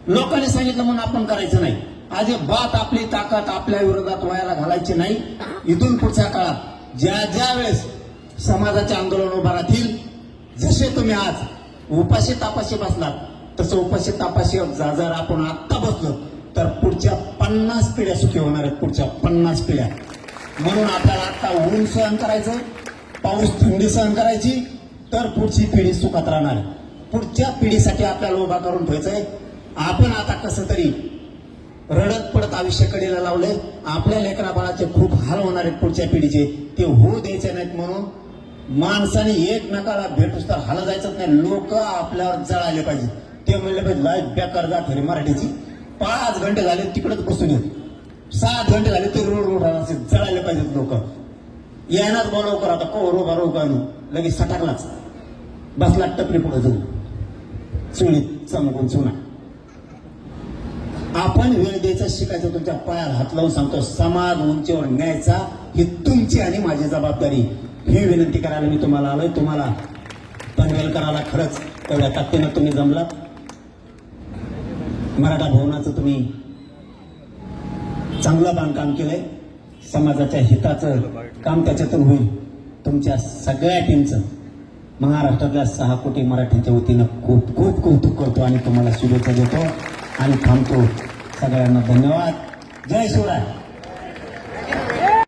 लोकांनी सांगितलं म्हणून आपण करायचं नाही. अजिबात आपली ताकद आपल्या विरोधात व्हायला घालायची नाही. इथून पुढच्या काळात ज्या वेळेस समाजाचे आंदोलन उभा राहतील, जसे तुम्ही आज उपाशी तापाशी बसलात तसं उपाशी तापाशी जर आपण आत्ता बसलो तर पुढच्या 50 पिढ्या सुखी होणार आहेत. पुढच्या 50 पिढ्या. म्हणून आपल्याला आता ऊन सहन करायचं, पाऊस थंडी सहन करायची, तर पुढची पिढी सुखात राहणार. पुढच्या पिढीसाठी आपल्याला उभा करून ठेवायचंय. आपण आता कसं तरी रडत पडत आयुष्य कडेला लावले. आपल्या लेकरा बाळाचे खूप हाल होणार आहेत पुढच्या पिढीचे, ते होऊ द्यायचे नाहीत. म्हणून माणसाने एकमेकाला भेटूस तर हाल जायचंच नाही. लोक आपल्यावर जळाले पाहिजे. ते म्हणले पाहिजे लाईफ बेकार जात खरी मराठीची. 5 घंटे झाले तिकडेच बसून येत, 7 घंटे झाले ते रोड जळाले पाहिजेत लोक. यायनाच बोलाव करा आता कवर उभा रोग आणू लगेच सटाकलाच बसला टपरी पुढे जाऊ चुळीत चमकून चुना. आपण वेळ द्यायचा शिकायचं. तुमच्या पायाला हात लावून सांगतो, समाज उंचीवर न्यायचा ही तुमची आणि माझी जबाबदारी. ही विनंती करायला मी तुम्हाला आलोय. तुम्हाला पनवेल करायला खरंच तेवढ्या ताकदीनं तुम्ही जमलात. मराठा भवनाचं तुम्ही चांगलं बांधकाम केलंय. समाजाच्या हिताचं काम त्याच्यातून होईल. तुमच्या सगळ्या टीमचं महाराष्ट्रातल्या 6 कोटी मराठींच्या वतीनं खूप खूप कौतुक करतो आणि तुम्हाला शुभेच्छा देतो आणि थांबतो. सगळ्यांना धन्यवाद. जय शिवराय.